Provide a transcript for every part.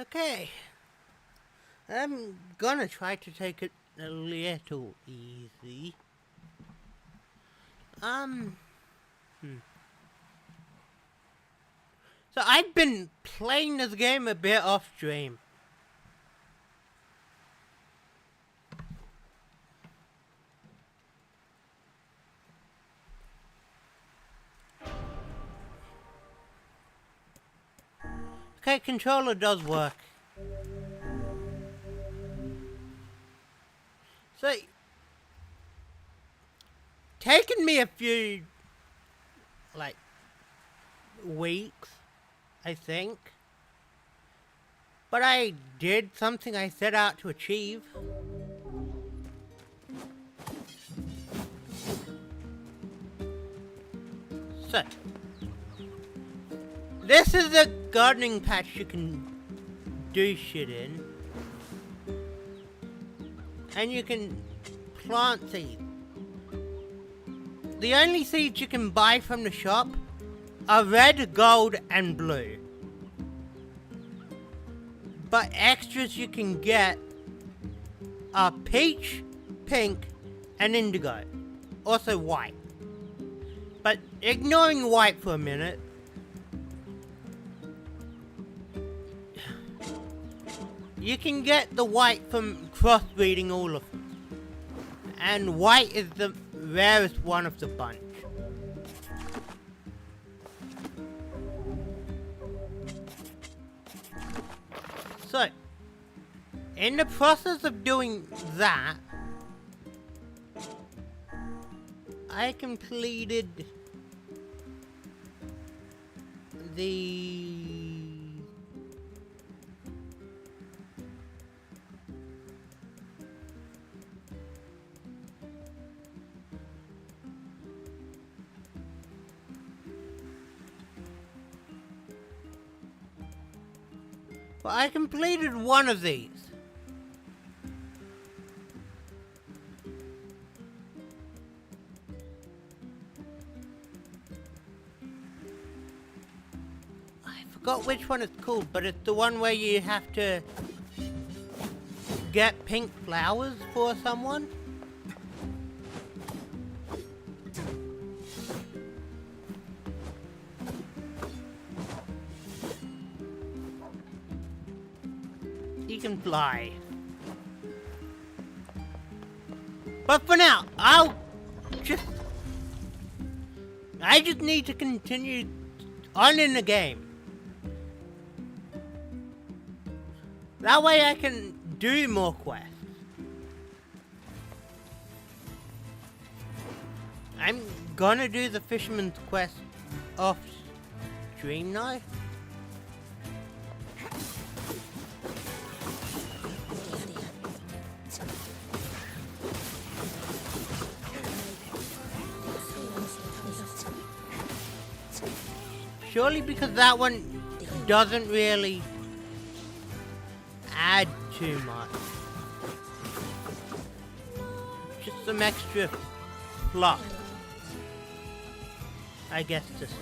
Okay. I'm gonna try to take it a little easy. Um. So I've been playing this game a bit off stream. Okay, controller does work. So, taken me a few, like, weeks, I think. But I did something I set out to achieve. So, this is a gardening patch you can do shit in. And you can plant seeds. The only seeds you can buy from the shop are red, gold, and blue. But extras you can get are peach, pink, and indigo. Also white. But ignoring white for a minute, you can get the white from crossbreeding all of them. And white is the rarest one of the bunch. So, in the process of doing that, I completed the well, I completed one of these. I forgot which one it's called, but it's the one where you have to get pink flowers for someone. You can fly. But for now, I just need to continue on in the game. That way I can do more quests. I'm gonna do the fisherman's quest off stream now. Surely because that one doesn't really add too much. Just some extra fluff, I guess to say.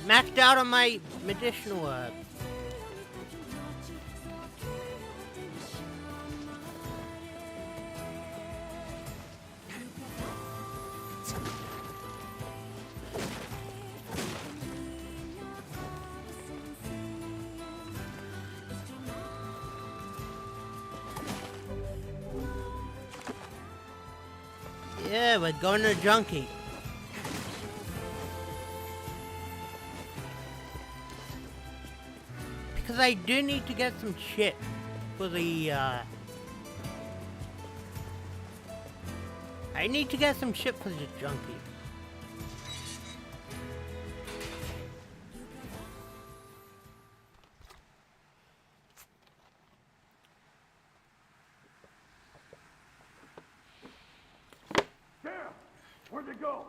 Maxed out on my medicinal herb. Yeah, we're going to junkie. Because I do need to get some shit for the, I need to get some shit for the junkie. Where'd they go?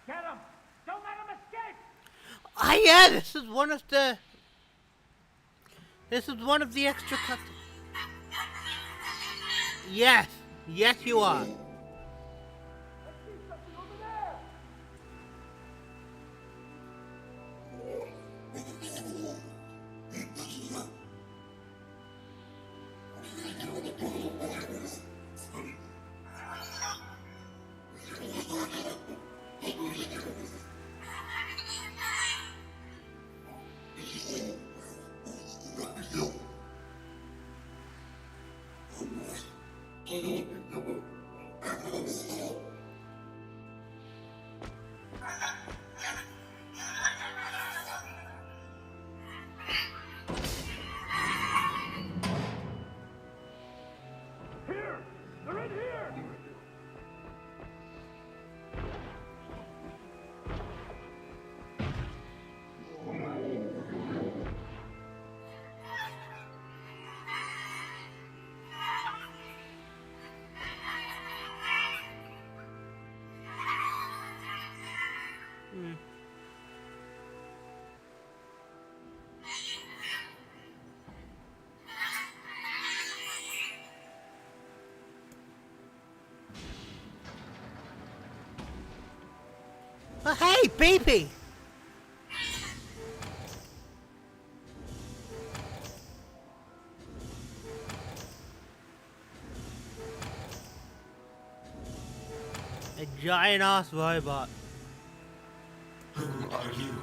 Get him! Don't let him escape! Ah, yeah, this is one of the extra cuts. Yes, yes, you are. I see something over there! Here! They're in here! Oh, hey, baby. A giant ass robot. Who are you?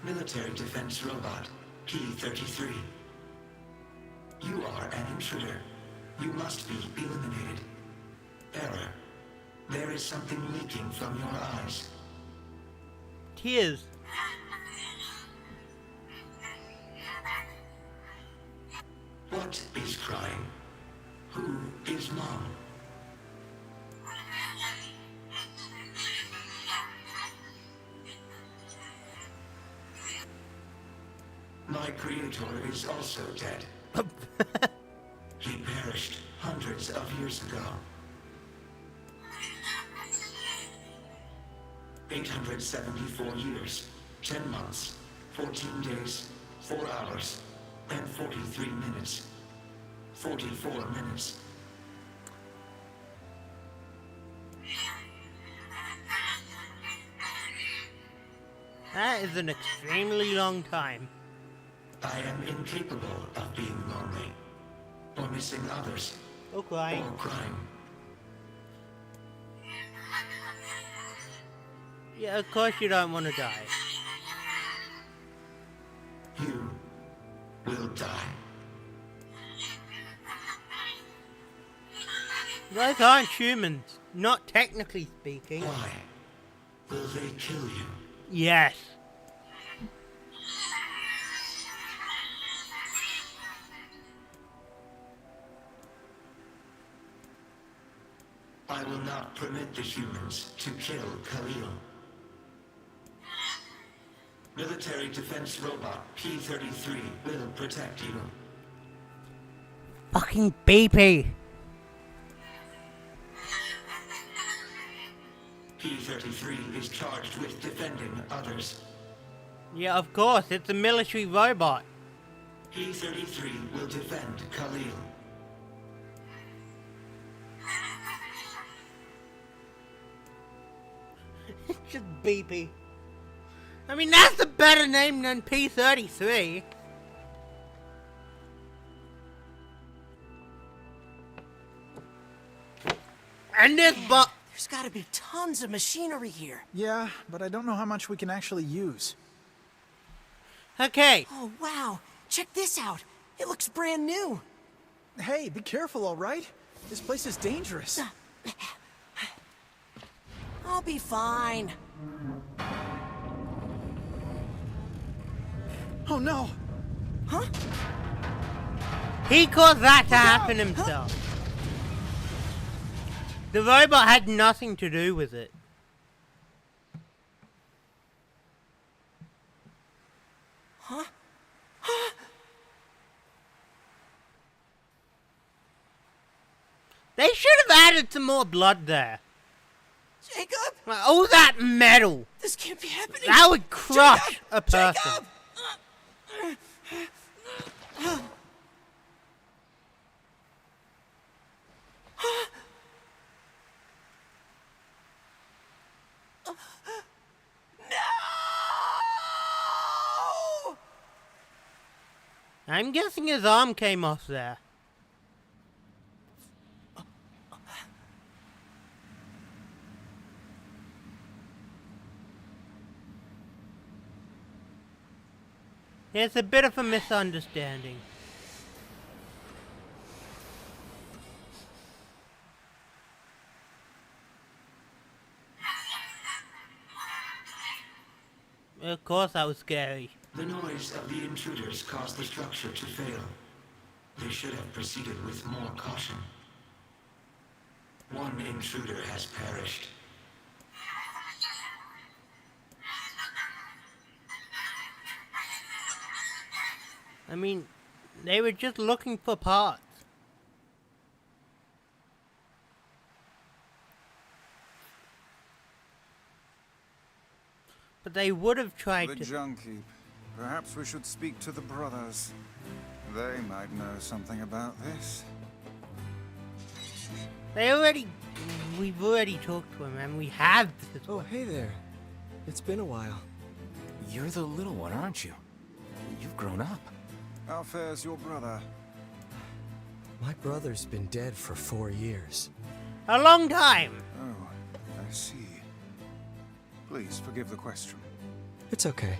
Military defense robot, P-33. You are an intruder. You must be eliminated. Error. There is something leaking from your eyes. Tears. What is crying? Who is mom? My creator is also dead. He perished hundreds of years ago. 874 years, 10 months, 14 days, 4 hours, and 43 minutes. 44 minutes. That is an extremely long time. I am incapable of being lonely, or missing others, Okay. or crying. Yeah, of course you don't want to die. You will die. Those aren't humans, not technically speaking. Why? Will they kill you? Yes. I will not permit the humans to kill Khalil. Military defense robot P-33 will protect you. Fucking baby. P-33 is charged with defending others. Yeah, of course, it's a military robot. P-33 will defend Khalil. It's just BP. I mean, that's a better name than P-33. And this but There's gotta be tons of machinery here. Yeah, but I don't know how much we can actually use. okay. Oh, wow. Check this out. It looks brand new. Hey, be careful, all right? This place is dangerous. I'll be fine. Oh no! Huh? He caused that to happen himself. The robot had nothing to do with it. Huh? They should have added some more blood there. Jacob! Like, all that metal. This can't be happening! That would crush Jacob! a person. Jacob! No! I'm guessing his arm came off there. It's a bit of a misunderstanding. Of course that was scary. The noise of the intruders caused the structure to fail. They should have proceeded with more caution. One intruder has perished. I mean, they were just looking for parts. But they would have tried The to... junk heap. Perhaps we should speak to the brothers. They might know something about this. We've already talked to him, and we have this Oh, one. hey there. It's been a while. You're the little one, aren't you? You've grown up. How fares your brother? My brother's been dead for 4 years. A long time. Oh, I see. Please forgive the question. It's okay.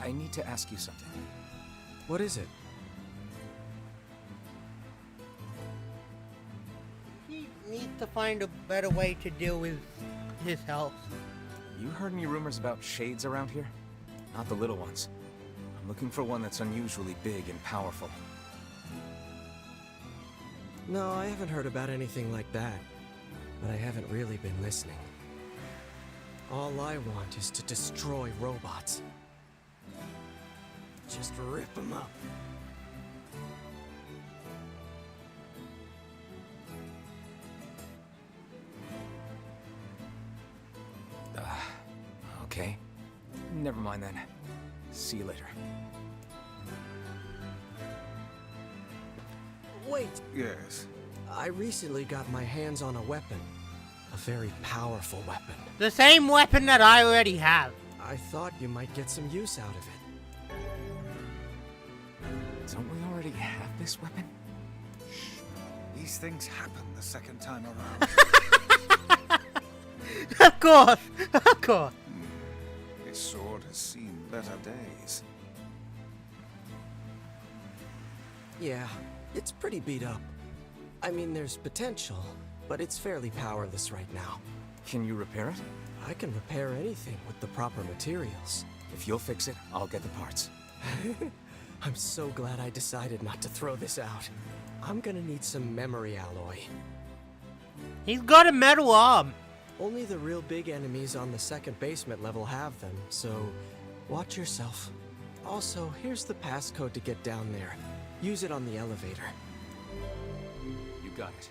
I need to ask you something. What is it? He needs to find a better way to deal with his health. You heard any rumors about shades around here? Not the little ones. I'm looking for one that's unusually big and powerful. No, I haven't heard about anything like that. But I haven't really been listening. All I want is to destroy robots. Just rip them up. Okay. Never mind then. See you later. Wait! Yes. I recently got my hands on a weapon. A very powerful weapon. The same weapon that I already have. I thought you might get some use out of it. Don't we already have this weapon? These things happen the second time around. Of course, of course. This sword has seen better days. Yeah, it's pretty beat up. I mean, there's potential, but it's fairly powerless right now. Can you repair it? I can repair anything with the proper materials. If you'll fix it, I'll get the parts. I'm so glad I decided not to throw this out. I'm gonna need some memory alloy. He's got a metal arm. Only the real big enemies on the second basement level have them, so watch yourself. Also, here's the passcode to get down there. Use it on the elevator. You got it.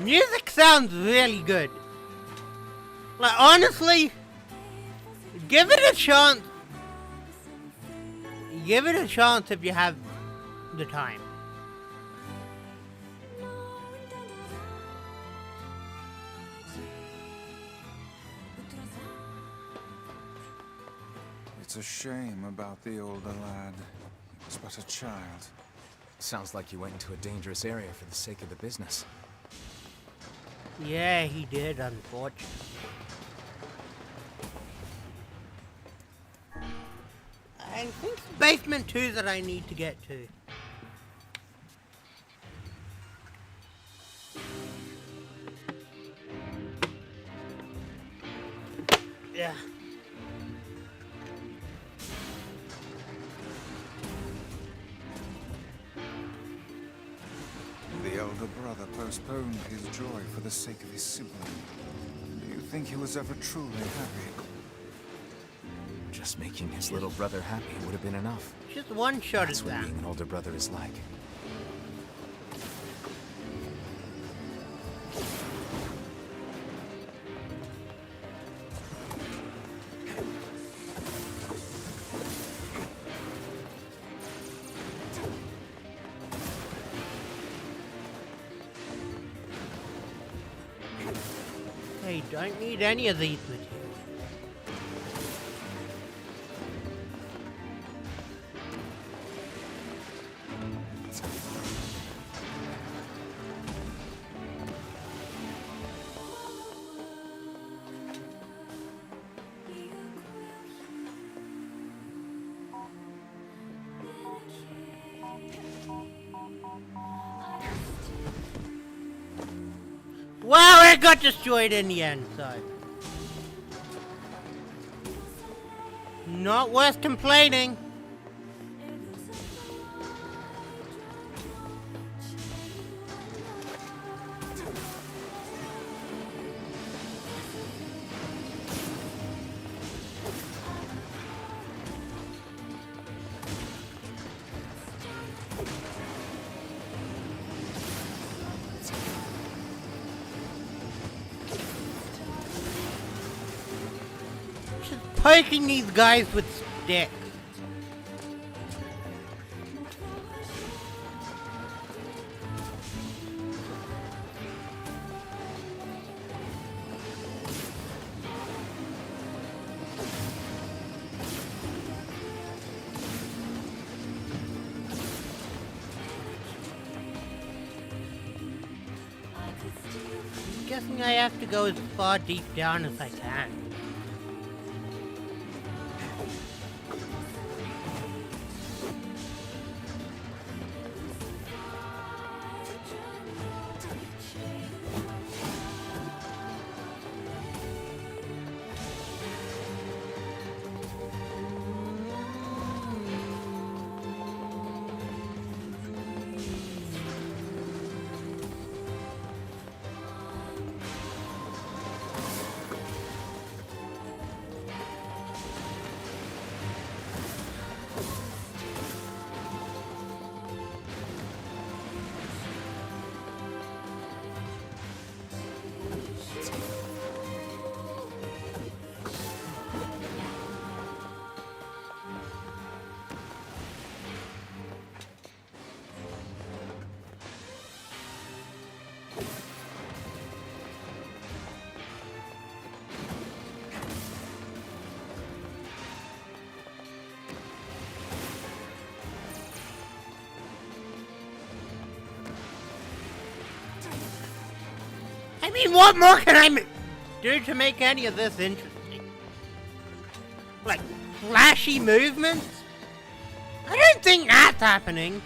Music sounds really good. Like, honestly, give it a chance. Give it a chance if you have the time. It's a shame about the older lad. He was but a child. Sounds like you went into a dangerous area for the sake of the business. Yeah, he did, unfortunately. I think it's basement 2 that I need to get to. Yeah. The elder brother brother postponed his joy for the sake of his sibling. Do you think he was ever truly happy? Just making his little brother happy would have been enough. Just one shot That's at what that. being an older brother is like. Hey, don't need any of these materials. Well, it got destroyed in the end, so... not worth complaining. Poking these guys with sticks. I'm guessing I have to go as far deep down as I can. I mean, what more can I do to make any of this interesting? Like, flashy movements? I don't think that's happening.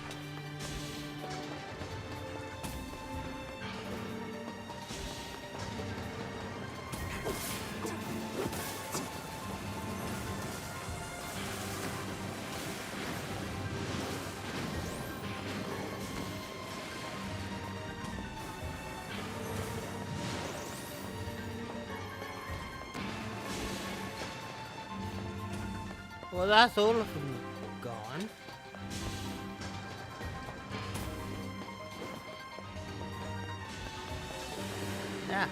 Well, that's all of them gone. Yeah.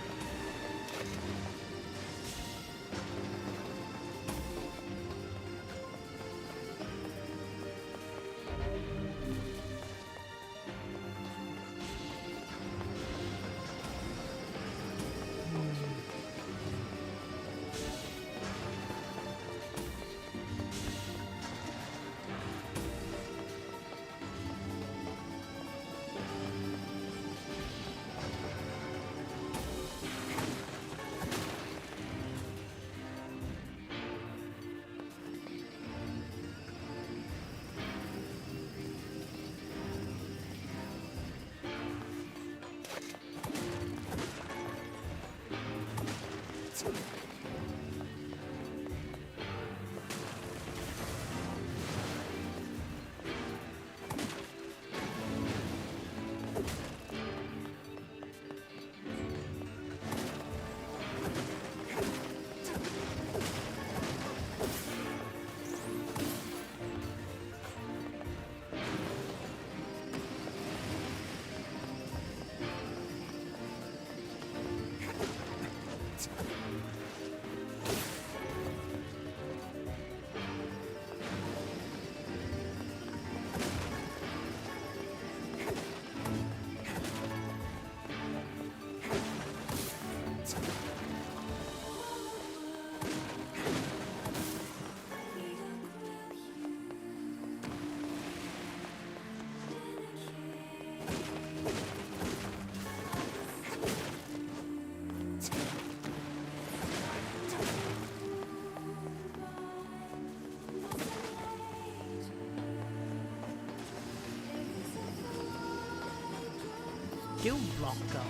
still blocked off.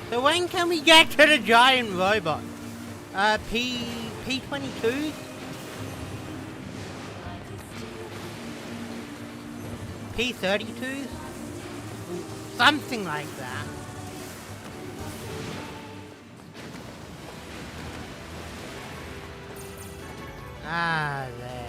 So when can we get to the giant robot? P22? P32? Something like that. Ah, there.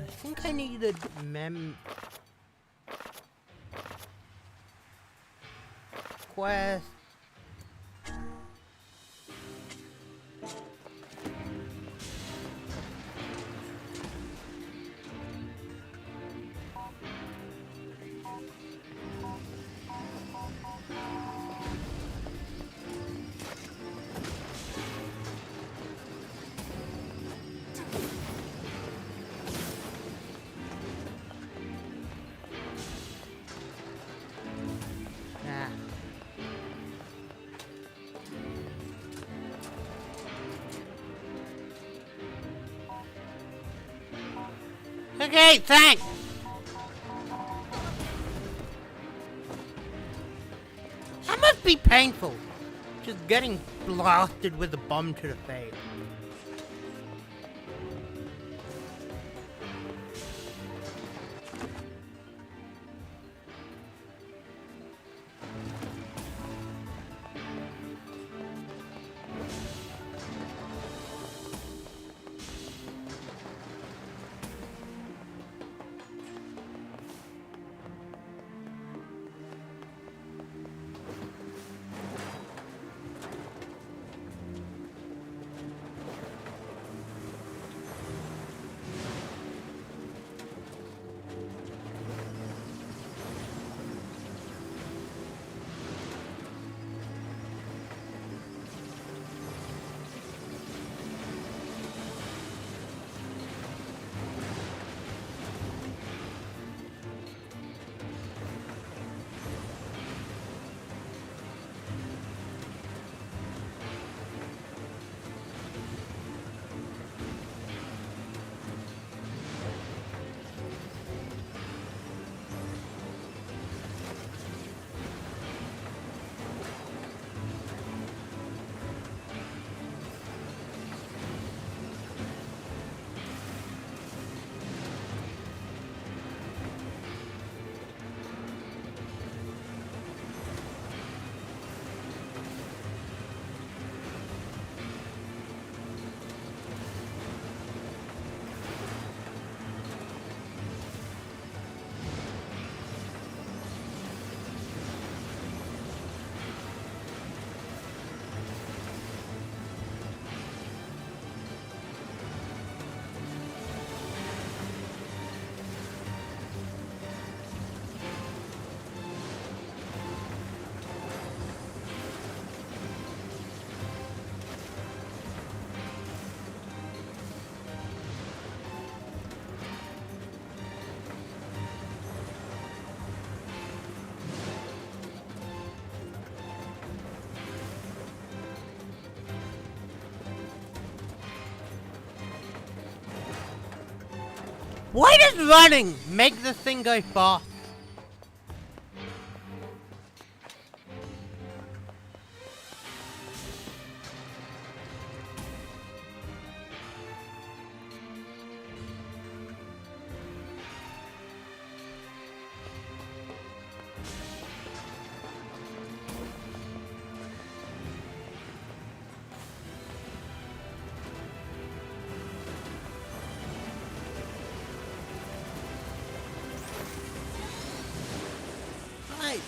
I think I needed quest. Okay, thanks! That must be painful. Just getting blasted with a bomb to the face. Why does running make this thing go fast?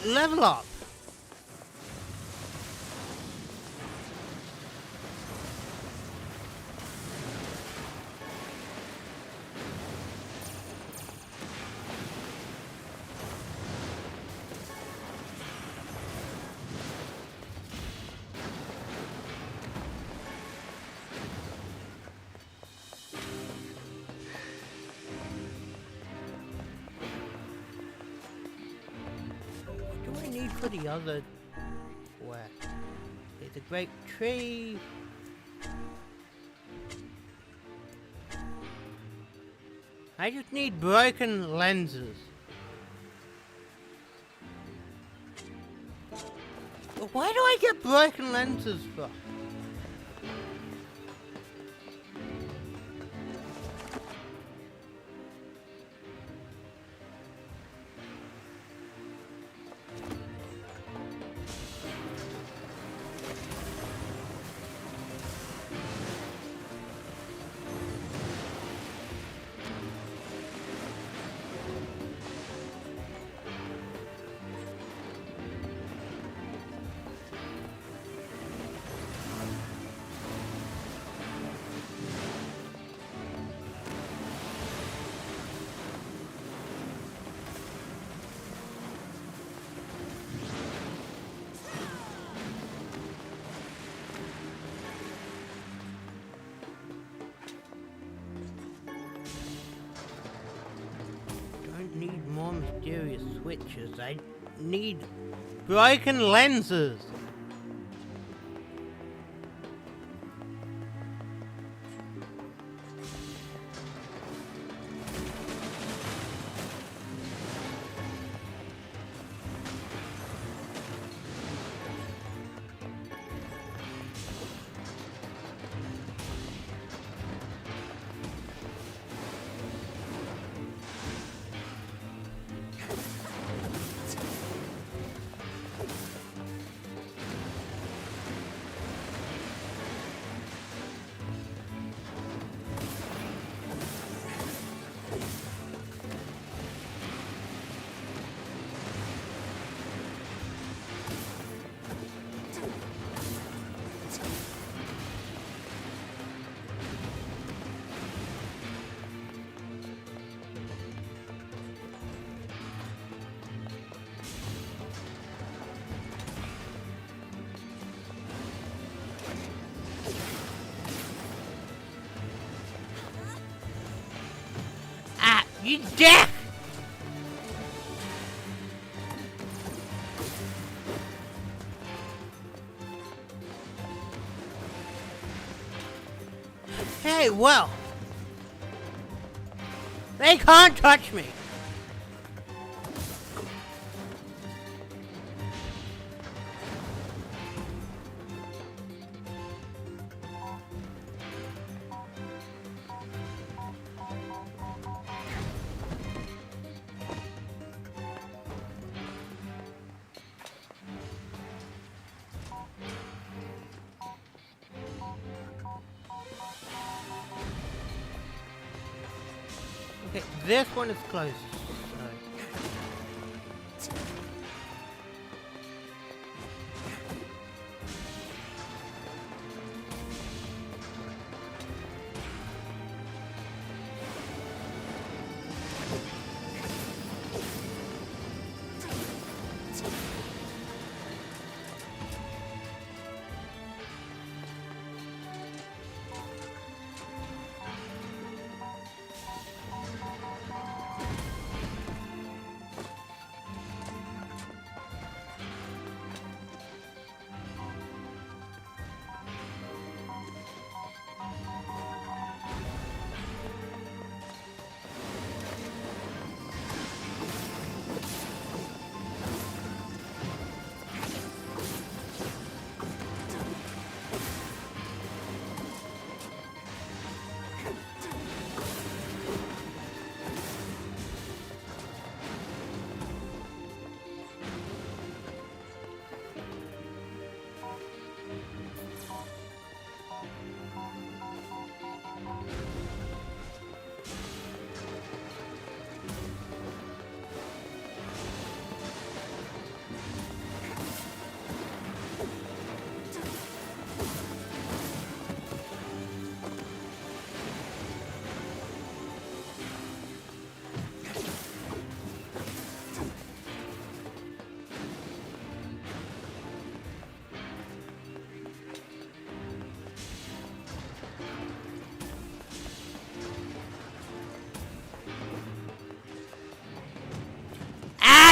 level up. What do I need for the other quest? Okay, the great tree. I just need broken lenses. Why do I get broken lenses for? Need more mysterious switches. I need broken lenses. You dick! Hey, well. They can't touch me. Okay, this one is closed.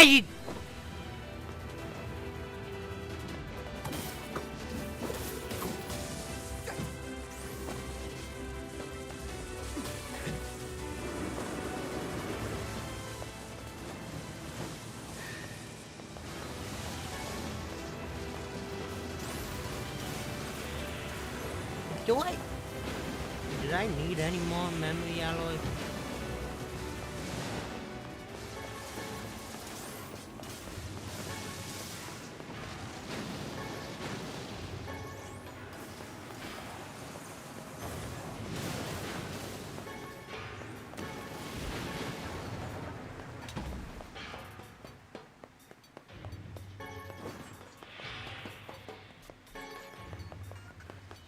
you... Did I need any more memory alloy?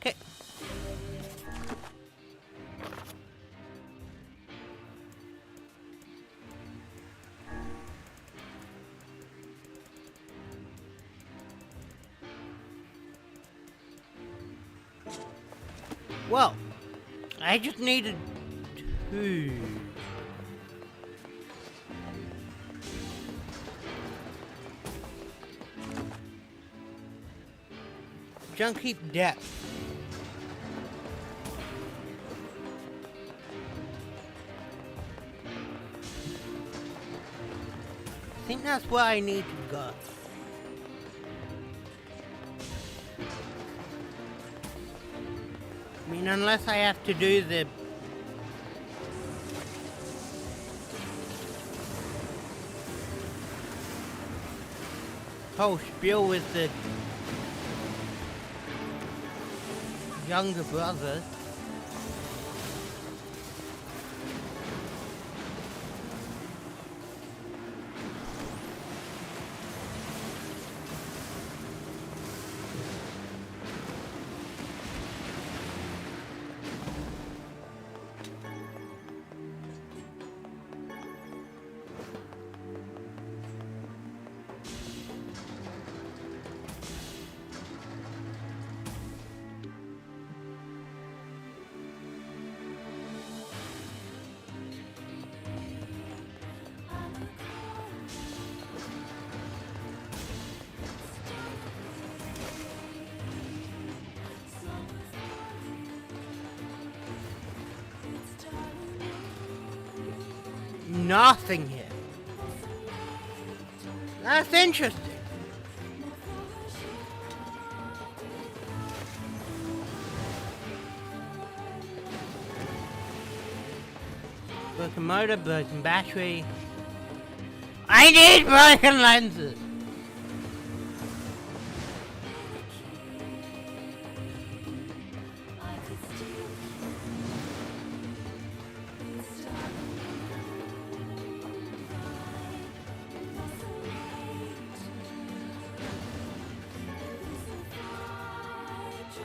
Okay. Well, I just needed 2. Junk heap depth. I think that's where I need to go. I mean, unless I have to do the whole spiel with the younger brother. Nothing here. That's interesting. Broken motor, broken battery. I need broken lenses.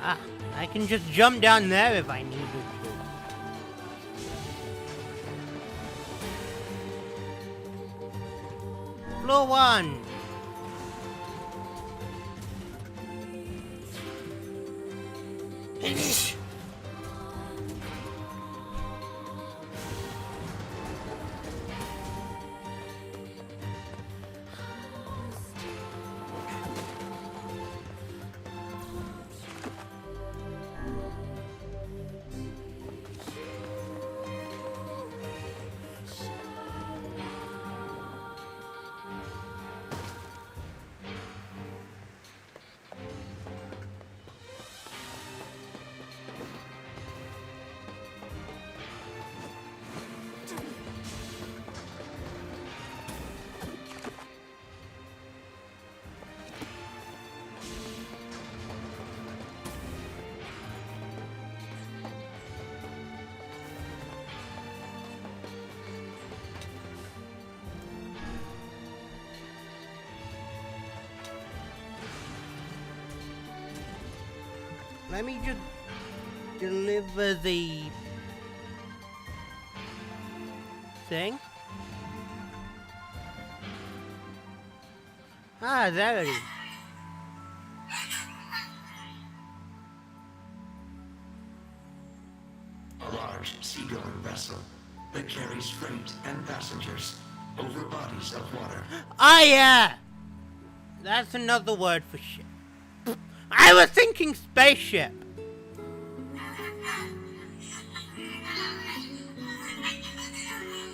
Ah, I can just jump down there if I need to. Floor 1. Let me just deliver the thing. Ah, there it is. A large seagoing vessel that carries freight and passengers over bodies of water. Ah, yeah! That's another word for ship. I was thinking spaceship.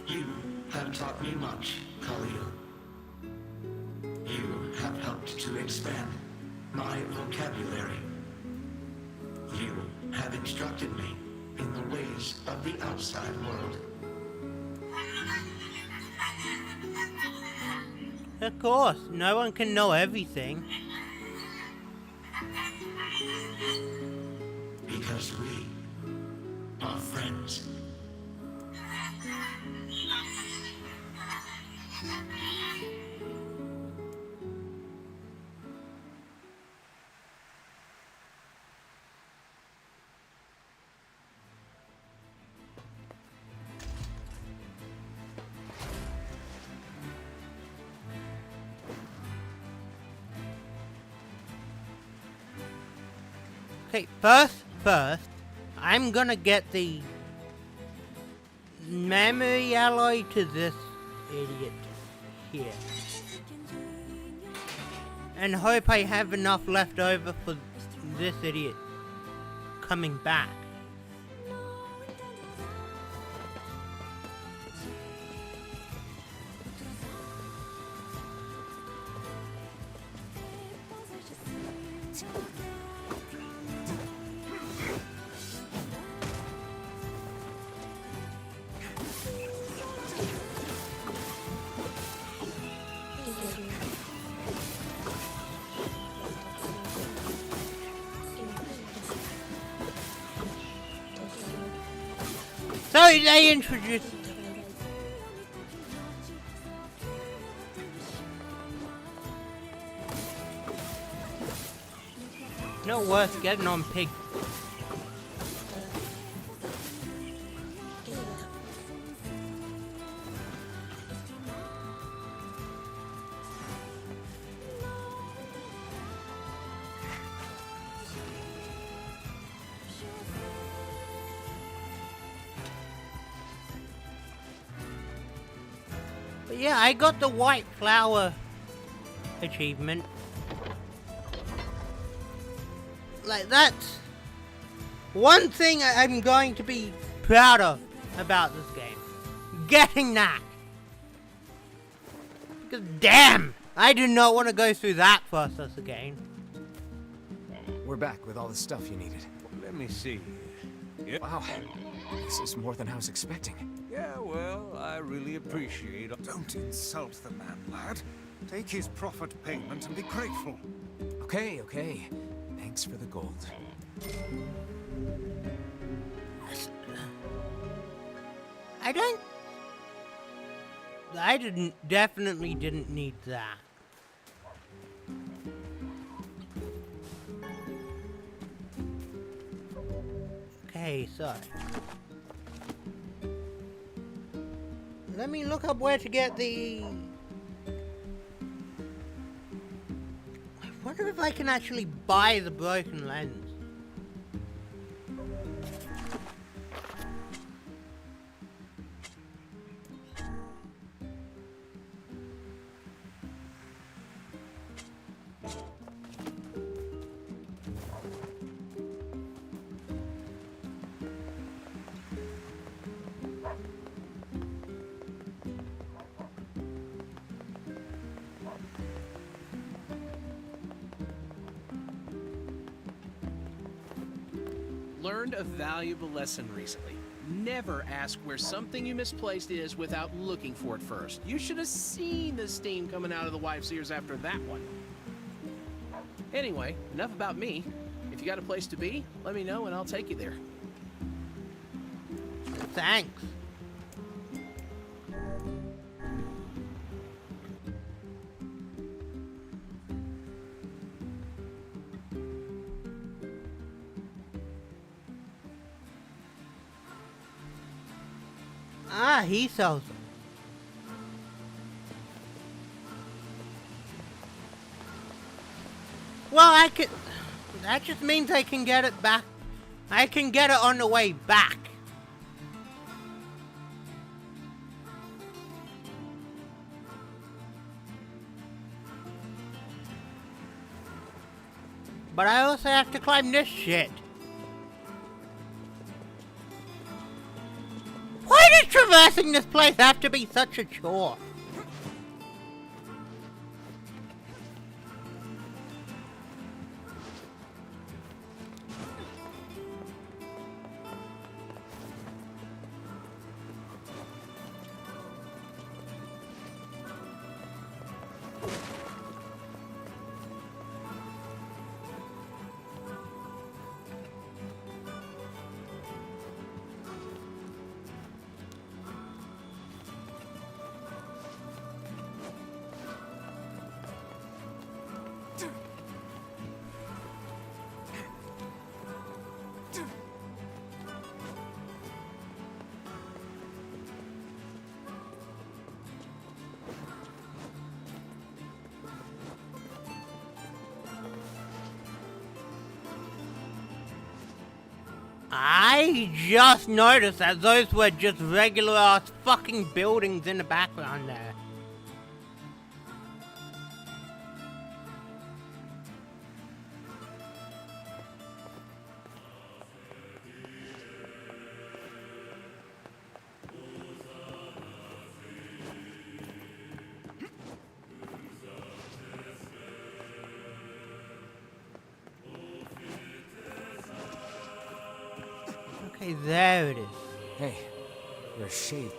You have taught me much, Khalil. You have helped to expand my vocabulary. You have instructed me in the ways of the outside world. Of course, no one can know everything. Because we are friends. Okay, first, I'm gonna get the memory alloy to this idiot here. And hope I have enough left over for this idiot coming back. So they introduced. No worth getting on pig. But yeah, I got the white flower achievement. Like, that's one thing I'm going to be proud of about this game. Getting that. Because damn, I do not want to go through that process again. We're back with all the stuff you needed. Let me see. Yeah. Wow, this is more than I was expecting. Yeah, well, I really appreciate it. Don't insult the man, lad. Take his proffered payment and be grateful. Okay, okay. Thanks for the gold. I definitely didn't need that. Okay, so let me look up where to get the... I wonder if I can actually buy the broken lens. Learned a valuable lesson recently. Never ask where something you misplaced is without looking for it first. You should have seen the steam coming out of the wife's ears after that one. Anyway, enough about me. If you got a place to be, let me know and I'll take you there. Thanks. Ah, he sells them. Well, I could... That just means I can get it back. I can get it on the way back. But I also have to climb this shit. Why does traversing this place have to be such a chore? I just noticed that those were just regular ass fucking buildings in the background there. Okay, there it is. Hey, you're a shade.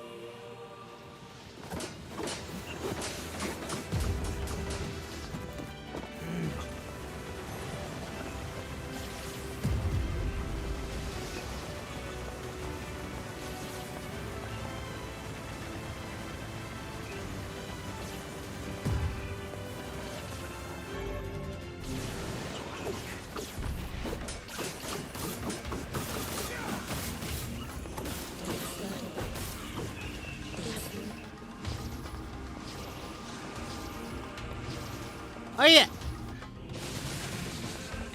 Oh yeah.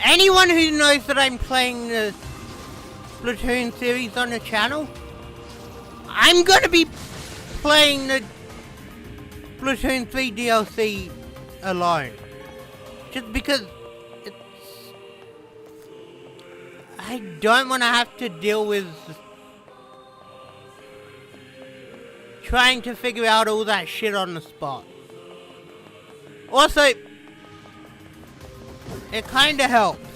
Anyone who knows that I'm playing the Splatoon series on the channel, I'm gonna be playing the Splatoon 3 DLC alone. Just because it's... I don't want to have to deal with trying to figure out all that shit on the spot. Also, it kinda helps.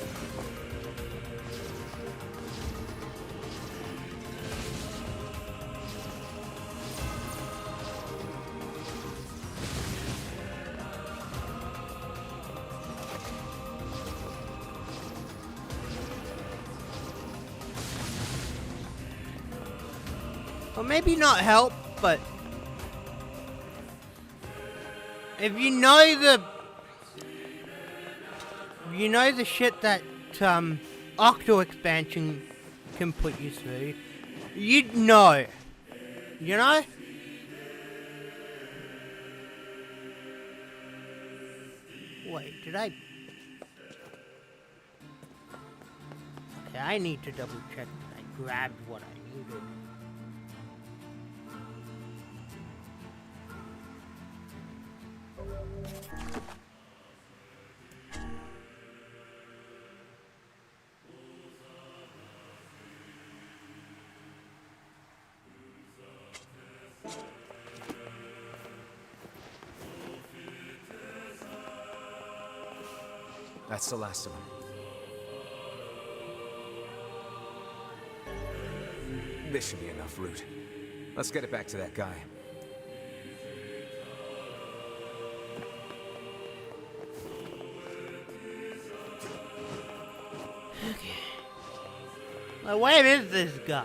Or maybe not help, but if you know the shit that Octo expansion can put you through, you'd know. You know? Wait, did I? Okay, I need to double check that I grabbed what I needed. That's the last of them. This should be enough route. Let's get it back to that guy. Okay. Well, where is this guy?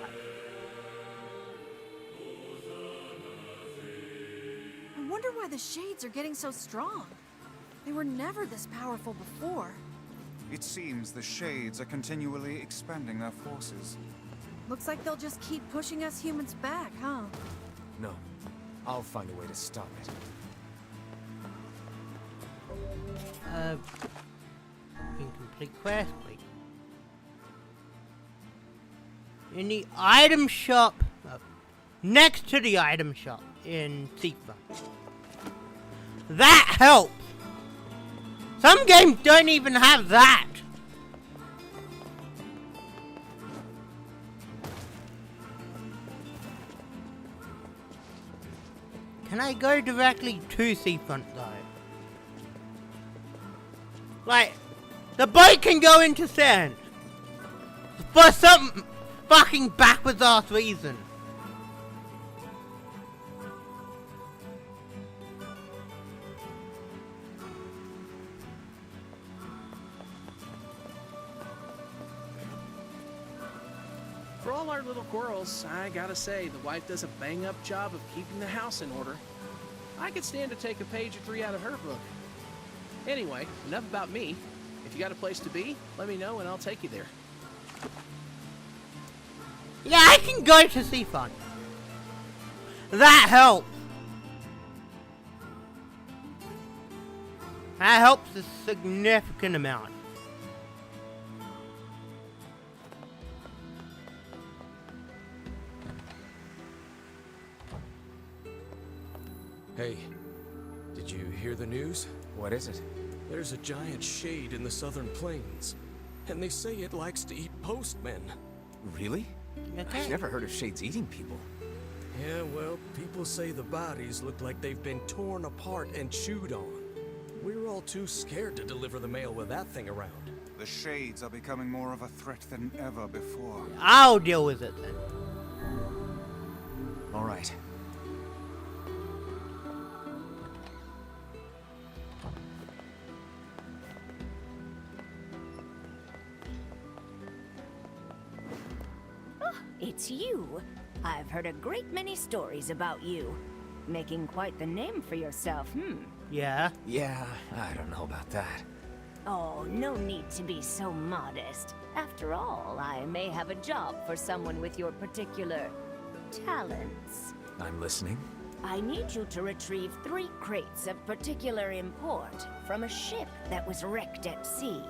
I wonder why the Shades are getting so strong. They were never this powerful before. It seems the Shades are continually expanding their forces. Looks like they'll just keep pushing us humans back, huh? No, I'll find a way to stop it. Incomplete quest, wait. In the item shop, next to the item shop in Seafront. That helps! Some games don't even have that! Can I go directly to Seafront though? Like, the boat can go into sand. For some fucking backwards ass reason. For all our little quarrels, I gotta say, the wife does a bang-up job of keeping the house in order. I could stand to take a page or 3 out of her book. Anyway, enough about me. If you got a place to be, let me know and I'll take you there. Yeah, I can go to Seafront. That helps. That helps a significant amount. Hey, did you hear the news? What is it? There's a giant shade in the southern plains, and they say it likes to eat postmen. Really? Okay. I've never heard of shades eating people. Yeah, well, people say the bodies look like they've been torn apart and chewed on. We're all too scared to deliver the mail with that thing around. The Shades are becoming more of a threat than ever before. I'll deal with it then. All right. It's you. I've heard a great many stories about you. Making quite the name for yourself, Yeah. Yeah, I don't know about that. Oh, no need to be so modest. After all, I may have a job for someone with your particular talents. I'm listening. I need you to retrieve 3 crates of particular import from a ship that was wrecked at sea.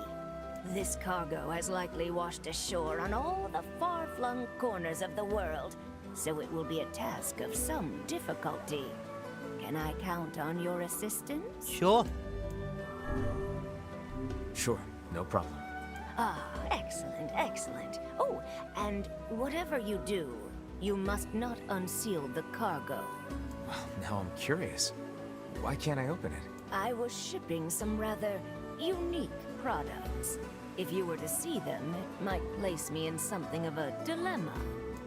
This cargo has likely washed ashore on all the far-flung corners of the world, so it will be a task of some difficulty. Can I count on your assistance? Sure. Sure, no problem. Ah, excellent, excellent. Oh, and whatever you do, you must not unseal the cargo. Well, now I'm curious. Why can't I open it? I was shipping some rather unique products. If you were to see them, it might place me in something of a dilemma.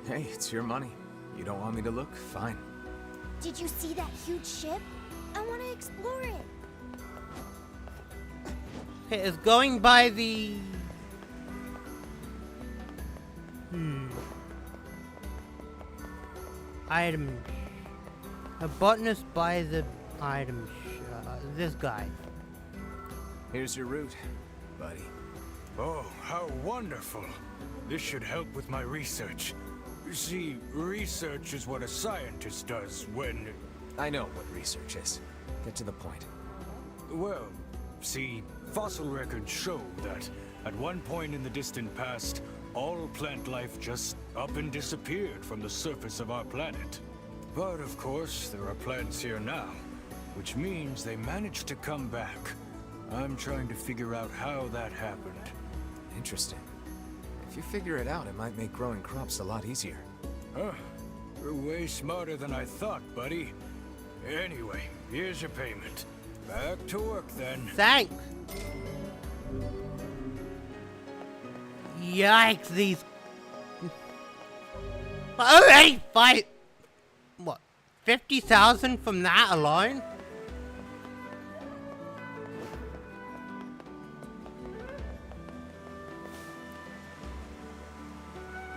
Hey, it's your money. You don't want me to look? Fine. Did you see that huge ship? I want to explore it. Okay, it's going by the... Item... A botanist by the item... this guy. Here's your route, buddy. Oh, how wonderful. This should help with my research. You see, research is what a scientist does when... I know what research is. Get to the point. Well, see, fossil records show that at one point in the distant past, all plant life just up and disappeared from the surface of our planet. But of course, there are plants here now, which means they managed to come back. I'm trying to figure out how that happened. Interesting. If you figure it out, it might make growing crops a lot easier. Huh? You're way smarter than I thought, buddy. Anyway, here's your payment. Back to work then. Thanks. Yikes, these... Already fight... What? 50,000 from that alone?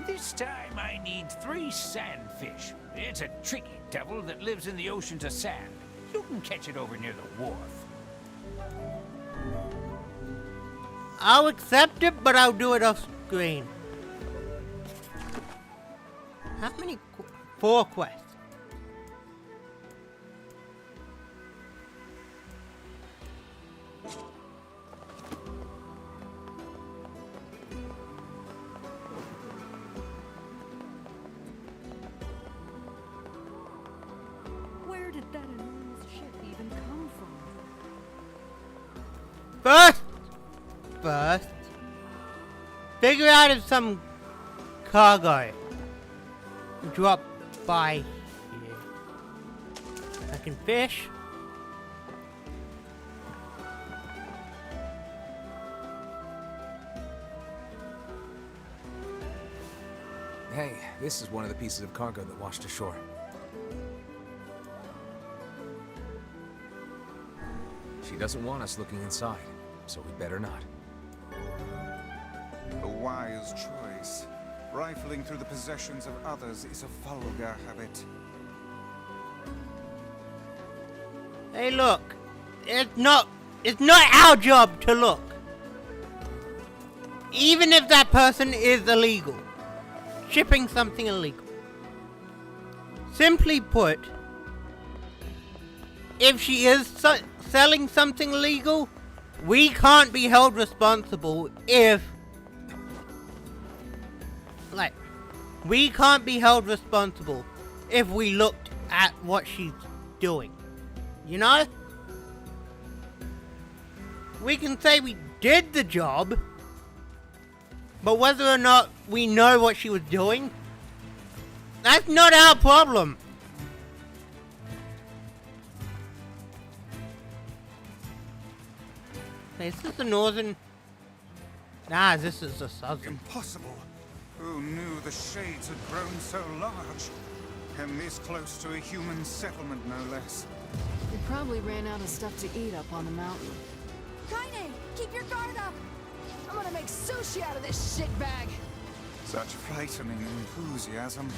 This time I need 3 sandfish. It's a tricky devil that lives in the oceans of sand. You can catch it over near the wharf. I'll accept it, but I'll do it off screen. How many? 4 quests. Where did that enormous ship even come from? First, figure out if some cargo dropped by here. I can fish. Hey, this is one of the pieces of cargo that washed ashore. She doesn't want us looking inside, so we better not. A wise choice. Rifling through the possessions of others is a vulgar habit. Hey, look. It's not our job to look. Even if that person is illegal. Shipping something illegal. Simply put, if she is selling something illegal, we can't be held responsible if... Like, we can't be held responsible if we looked at what she's doing. You know? We can say we did the job, but whether or not we know what she was doing, that's not our problem. Is this the northern? Nah, this is the southern. Impossible. Who knew the Shades had grown so large? And this close to a human settlement, no less. They probably ran out of stuff to eat up on the mountain. Kaine, keep your guard up! I'm gonna make sushi out of this shitbag! Such frightening enthusiasm.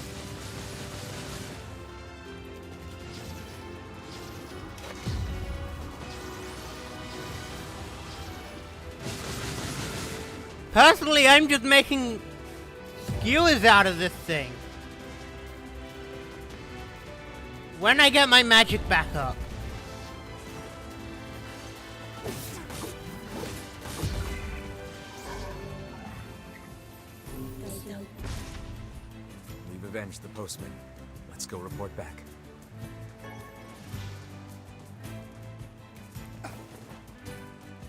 Personally, I'm just making skewers out of this thing. When I get my magic back up. We've avenged the postman. Let's go report back.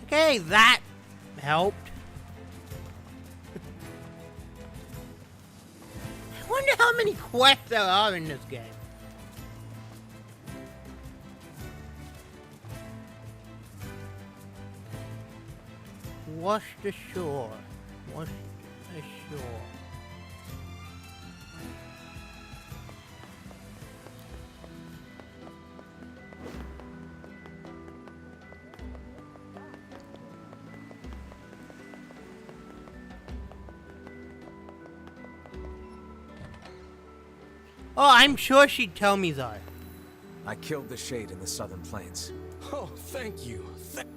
Okay, that helped. I wonder how many quests there are in this game. Washed ashore. Washed ashore. Oh, I'm sure she'd tell me though. I killed the Shade in the southern plains. Oh, thank you.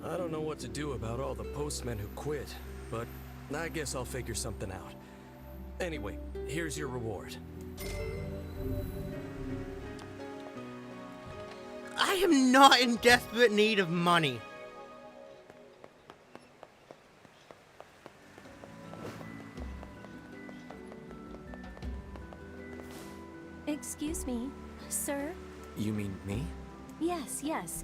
I don't know what to do about all the postmen who quit, but I guess I'll figure something out. Anyway, here's your reward. I am not in desperate need of money. Excuse me, sir? You mean me? Yes, yes.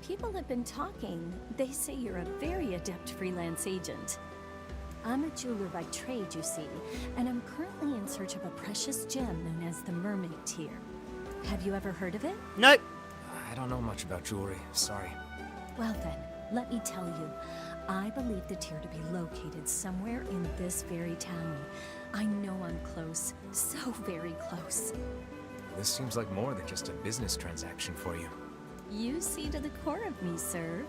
People have been talking. They say you're a very adept freelance agent. I'm a jeweler by trade, you see, and I'm currently in search of a precious gem known as the Mermaid Tear. Have you ever heard of it? Nope. I don't know much about jewelry, sorry. Well then, let me tell you. I believe the tear to be located somewhere in this very town. I know I'm close, so very close. This seems like more than just a business transaction for you. You see to the core of me, sir.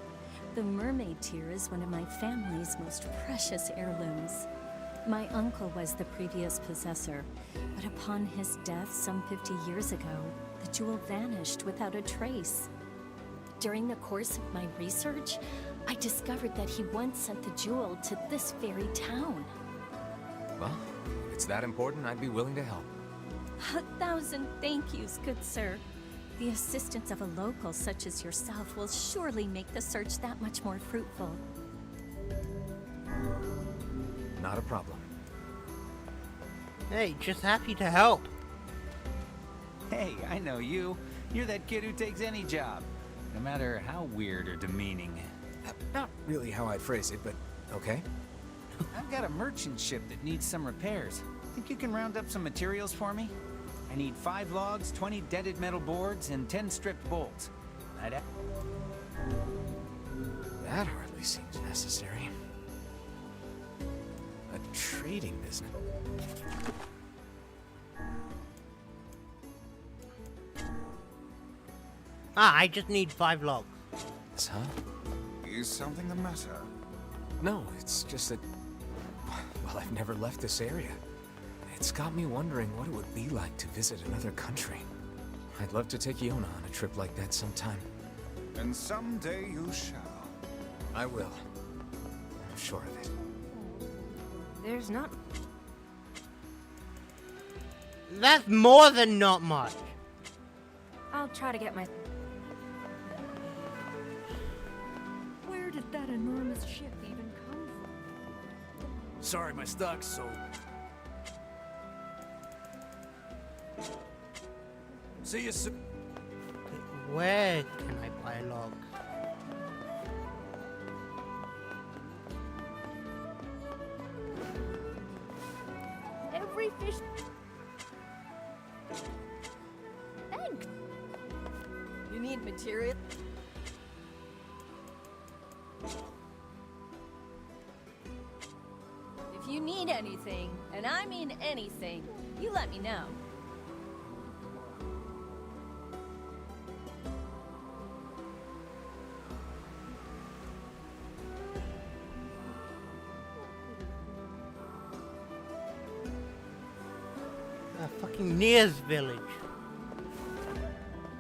The Mermaid Tear is one of my family's most precious heirlooms. My uncle was the previous possessor, but upon his death some 50 years ago, the jewel vanished without a trace. During the course of my research, I discovered that he once sent the jewel to this very town. Well, if it's that important, I'd be willing to help. 1,000 thank yous, good sir. The assistance of a local such as yourself will surely make the search that much more fruitful. Not a problem. Hey, just happy to help. Hey, I know you. You're that kid who takes any job, no matter how weird or demeaning. Not really how I'd phrase it, but okay. I've got a merchant ship that needs some repairs. Think you can round up some materials for me? I need 5 logs, 20 dented metal boards, and 10 stripped bolts. That hardly seems necessary. A trading business. I just need 5 logs. Huh? Is something the matter? No, it's just that... Well, I've never left this area. It's got me wondering what it would be like to visit another country. I'd love to take Iona on a trip like that sometime. And someday you shall. I will. I'm sure of it. There's not... That's more than not much. I'll try to get my... Where did that enormous ship even come from? Sorry, my stock's sold. See you soon. Where can I buy logs? Every fish... Thanks. You need material? If you need anything, and I mean anything, you let me know. Fucking Nier's village.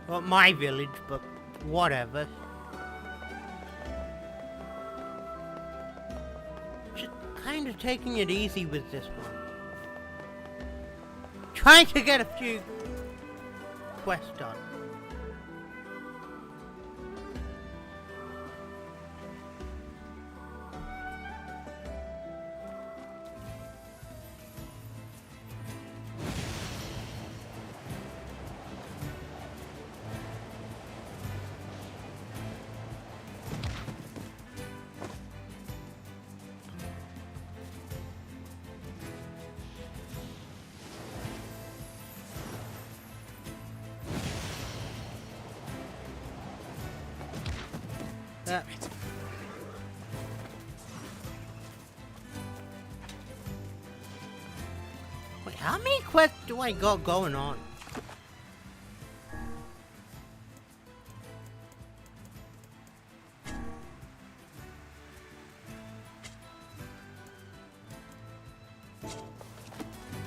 Not my village, but whatever. Just kind of taking it easy with this one. Trying to get a few quests done. Wait, how many quests do I got going on?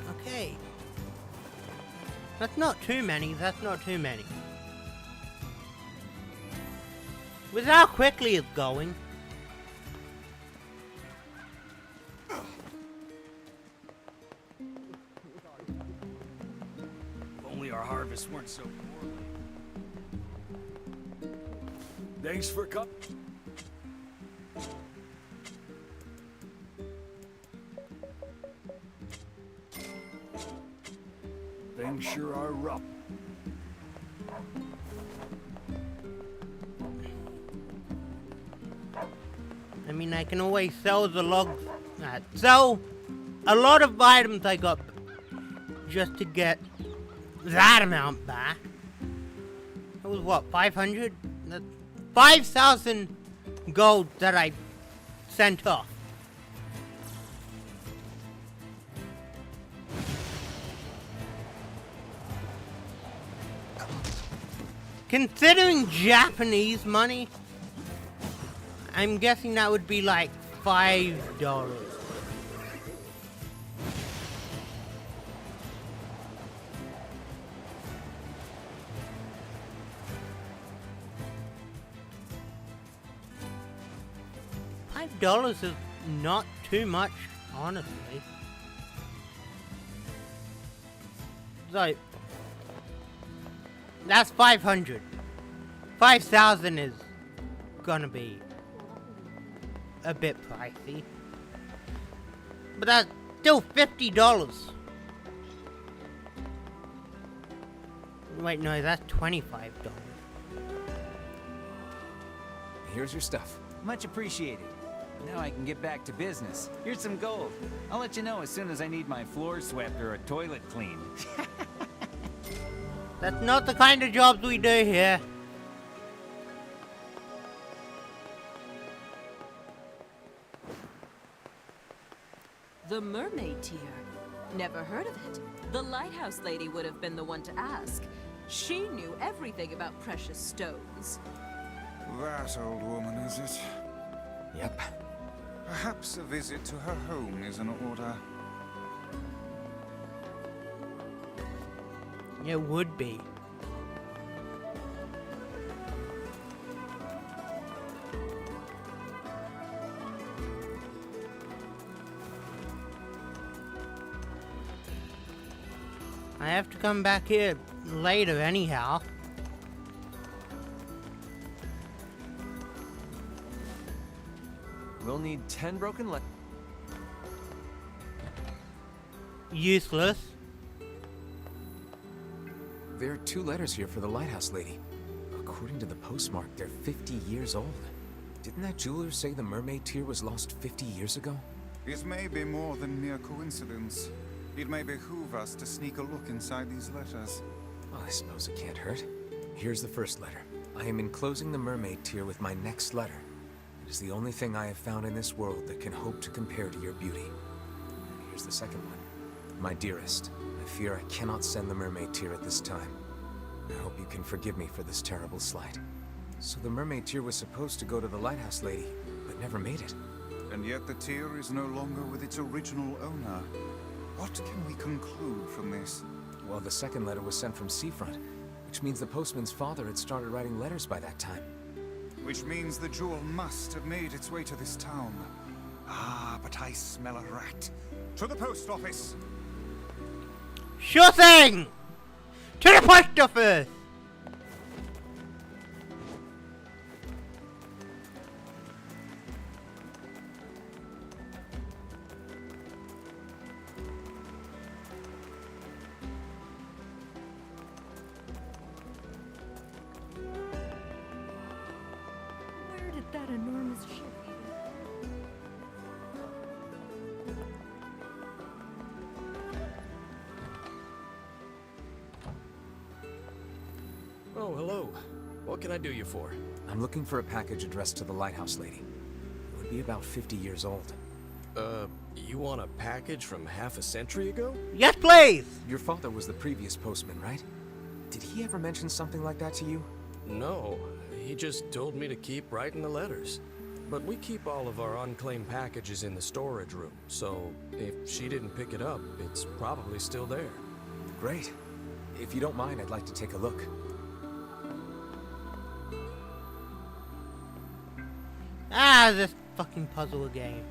Okay. That's not too many, that's not too many. With how quickly it's going. If only our harvests weren't so poor. Thanks for coming. Things sure are rough. I mean, I can always sell the logs. Sell a lot of items I got just to get that amount back. That was what, 500? That's 5,000 gold that I sent off. Considering Japanese money, I'm guessing that would be like $5. $5 is not too much, honestly. So that's 500. 5,000 is gonna be a bit pricey, but that's still $50. Wait, no, that's $25. Here's your stuff. Much appreciated. Now I can get back to business. Here's some gold. I'll let you know as soon as I need my floor swept or a toilet cleaned. That's not the kind of jobs we do here. The mermaid tier. Never heard of it. The lighthouse lady would have been the one to ask. She knew everything about precious stones. That old woman, is it? Yep. Perhaps a visit to her home is in order. It would be. I have to come back here later anyhow. We'll need 10 broken legs. Useless. There are 2 letters here for the lighthouse lady. According to the postmark, they're 50 years old. Didn't that jeweler say the mermaid tear was lost 50 years ago? It may be more than mere coincidence. It may behoove us to sneak a look inside these letters. Well, I suppose it can't hurt. Here's the first letter. I am enclosing the mermaid tear with my next letter. It is the only thing I have found in this world that can hope to compare to your beauty. And here's the second one. My dearest, I fear I cannot send the mermaid tear at this time. I hope you can forgive me for this terrible slight. So the mermaid tear was supposed to go to the lighthouse lady, but never made it. And yet the tear is no longer with its original owner. What can we conclude from this? Well, the second letter was sent from Seafront, which means the postman's father had started writing letters by that time. Which means the jewel must have made its way to this town. Ah, but I smell a rat. To the post office! Sure thing! To the post office! Where did that enormous ship Oh, hello. What can I do you for? I'm looking for a package addressed to the lighthouse lady. It would be about 50 years old. You want a package from half a century ago? Yes, please! Your father was the previous postman, right? Did he ever mention something like that to you? No, he just told me to keep writing the letters. But we keep all of our unclaimed packages in the storage room, so if she didn't pick it up, it's probably still there. Great. If you don't mind, I'd like to take a look. Ah, this fucking puzzle game.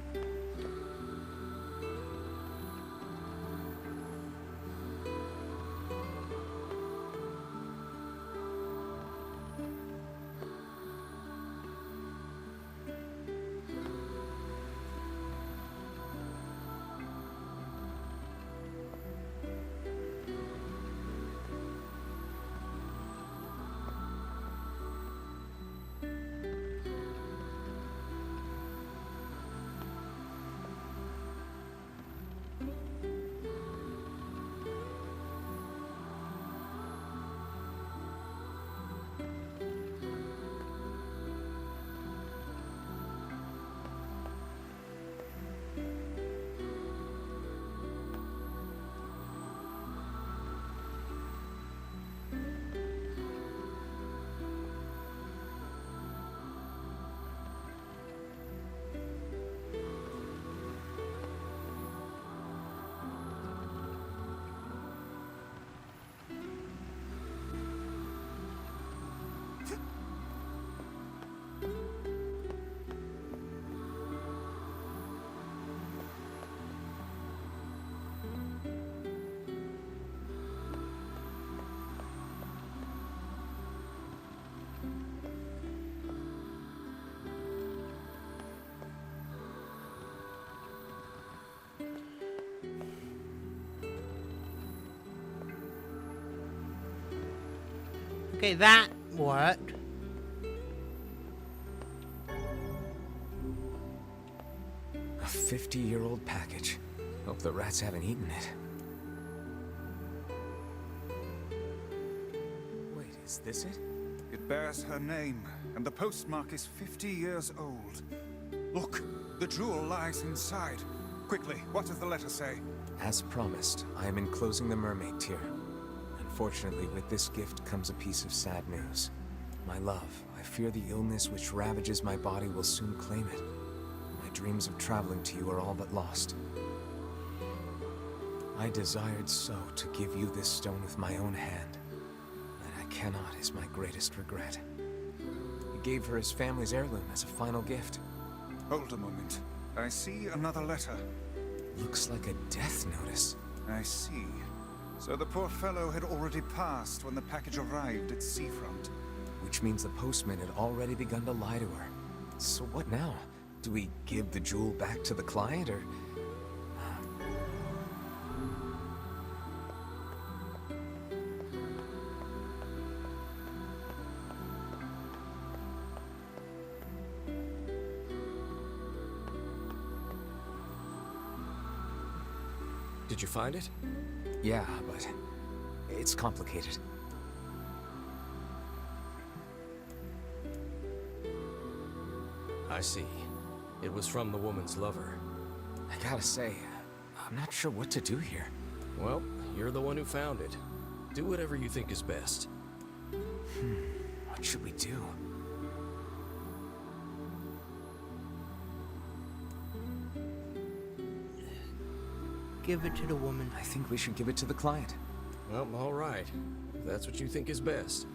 Okay, that worked. A 50-year-old package. Hope the rats haven't eaten it. Is this it? It bears her name, and the postmark is 50 years old. Look, the jewel lies inside. Quickly, what does the letter say? As promised, I am enclosing the mermaid tear. Unfortunately, with this gift comes a piece of sad news. My love, I fear the illness which ravages my body will soon claim it. My dreams of traveling to you are all but lost. I desired so to give you this stone with my own hand. That I cannot is my greatest regret. He gave her his family's heirloom as a final gift. Hold a moment. I see another letter. Looks like a death notice. I see. So the poor fellow had already passed when the package arrived at seafront. Which means the postman had already begun to lie to her. So what now? Do we give the jewel back to the client, or... Did you find it? Yeah, but it's complicated. I see. It was from the woman's lover. I gotta say, I'm not sure what to do here. Well, you're the one who found it. Do whatever you think is best. What should we do? Give it to the woman. I think we should give it to the client. Well, all right. If that's what you think is best.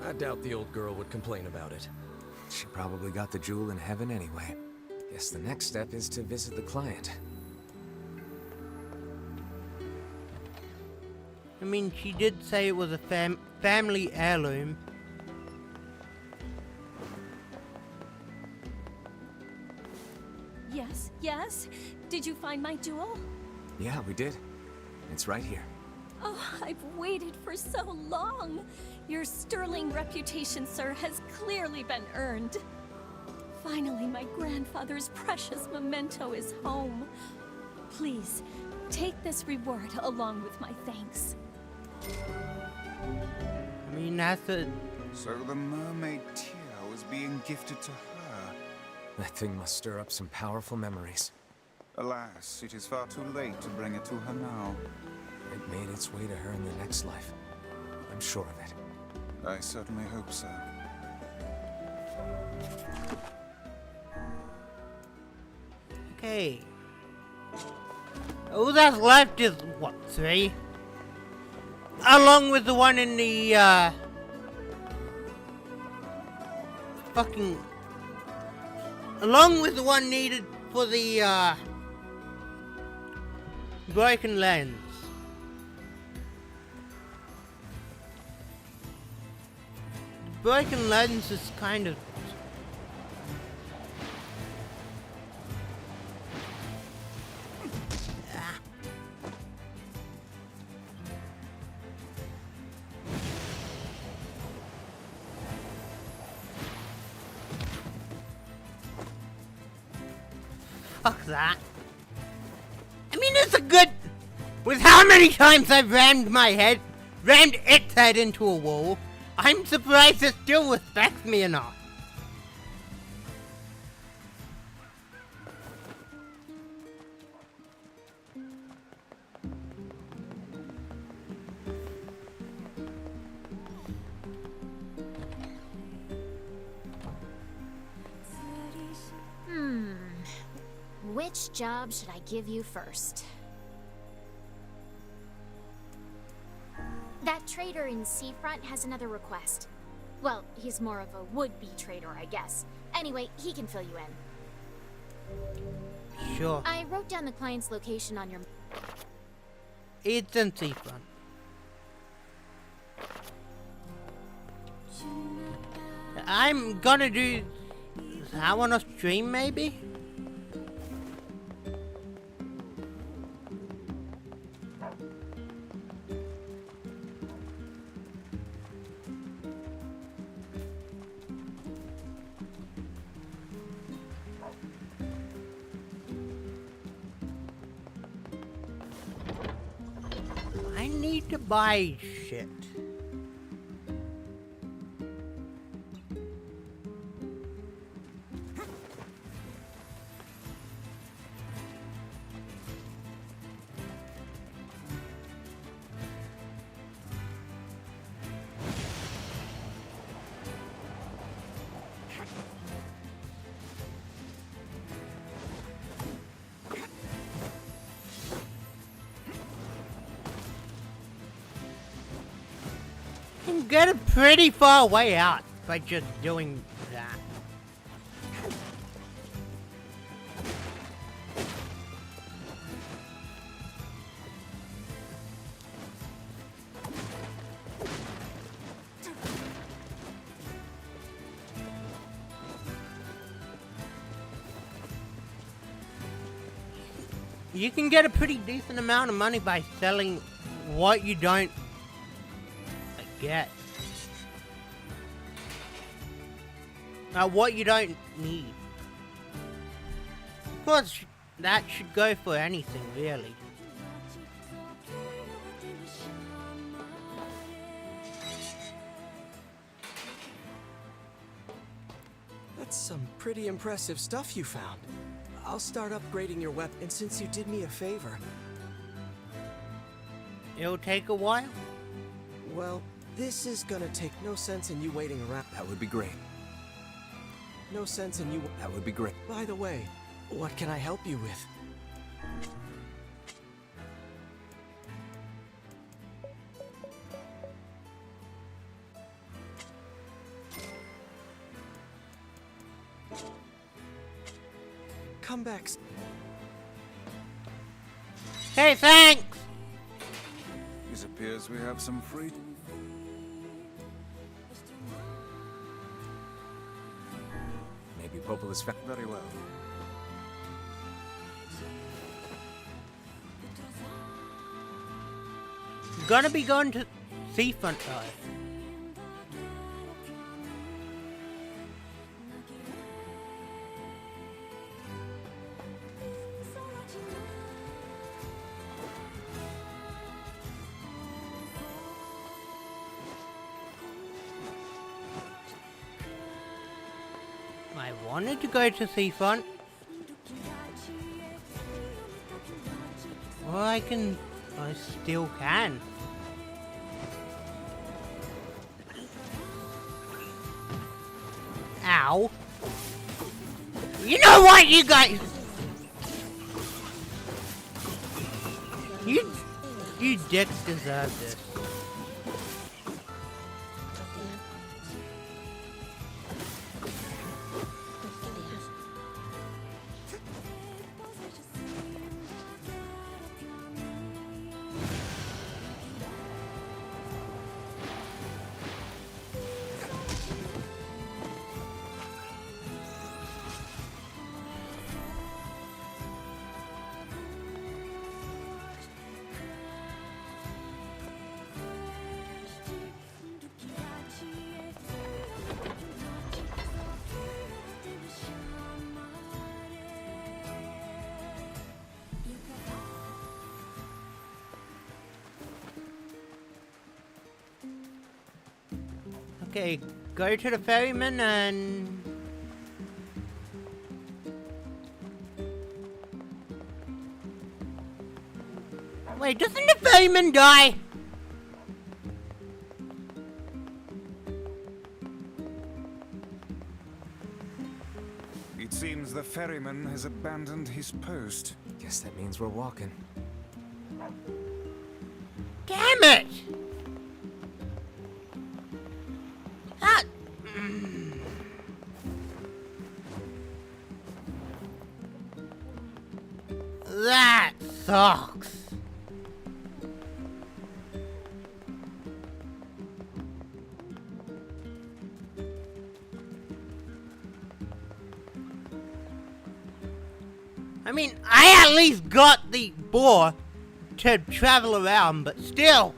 I doubt the old girl would complain about it. She probably got the jewel in heaven anyway. Guess the next step is to visit the client. I mean, she did say it was a family heirloom. Yes, yes? Did you find my jewel? Yeah, we did. It's right here. Oh, I've waited for so long. Your sterling reputation, sir, has clearly been earned. Finally, my grandfather's precious memento is home. Please, take this reward along with my thanks. I mean, that's a... So the mermaid tear was being gifted to her. That thing must stir up some powerful memories. Alas, it is far too late to bring it to her now. It made its way to her in the next life. I'm sure of it. I certainly hope so. Okay. All that's left is, what, 3? Along with the one in the, along with the one needed for the, broken lens. Broken lens is kind of... Fuck that. I mean, it's a good... With how many times I've rammed its head into a wall, I'm surprised it still respects me enough. Which job should I give you first? That trader in Seafront has another request. Well, he's more of a would-be trader, I guess. Anyway, he can fill you in. Sure. I wrote down the client's location on your... It's in Seafront. I'm gonna do that one on stream, maybe? I need to buy shit. can get a pretty far way out by just doing that. You can get a pretty decent amount of money by selling what you don't get. What you don't need. Of course, that should go for anything, really. That's some pretty impressive stuff you found. I'll start upgrading your weapon since you did me a favor. It'll take a while? Well, this is gonna take no sense in you waiting around. That would be great. No sense in you. That would be great. By the way, what can I help you with? Come back. Hey, thanks! It appears we have some free... Maybe Popol is found. Very well. Gonna be going to Seafront though. I wanted to go to Seafront. Well, I still can. Ow. You know what, you guys? You dicks deserve this. Okay, go to the ferryman and... Wait, doesn't the ferryman die? It seems the ferryman has abandoned his post. Guess that means we're walking. Damn it! That sucks. I mean, I at least got the boar to travel around, but still.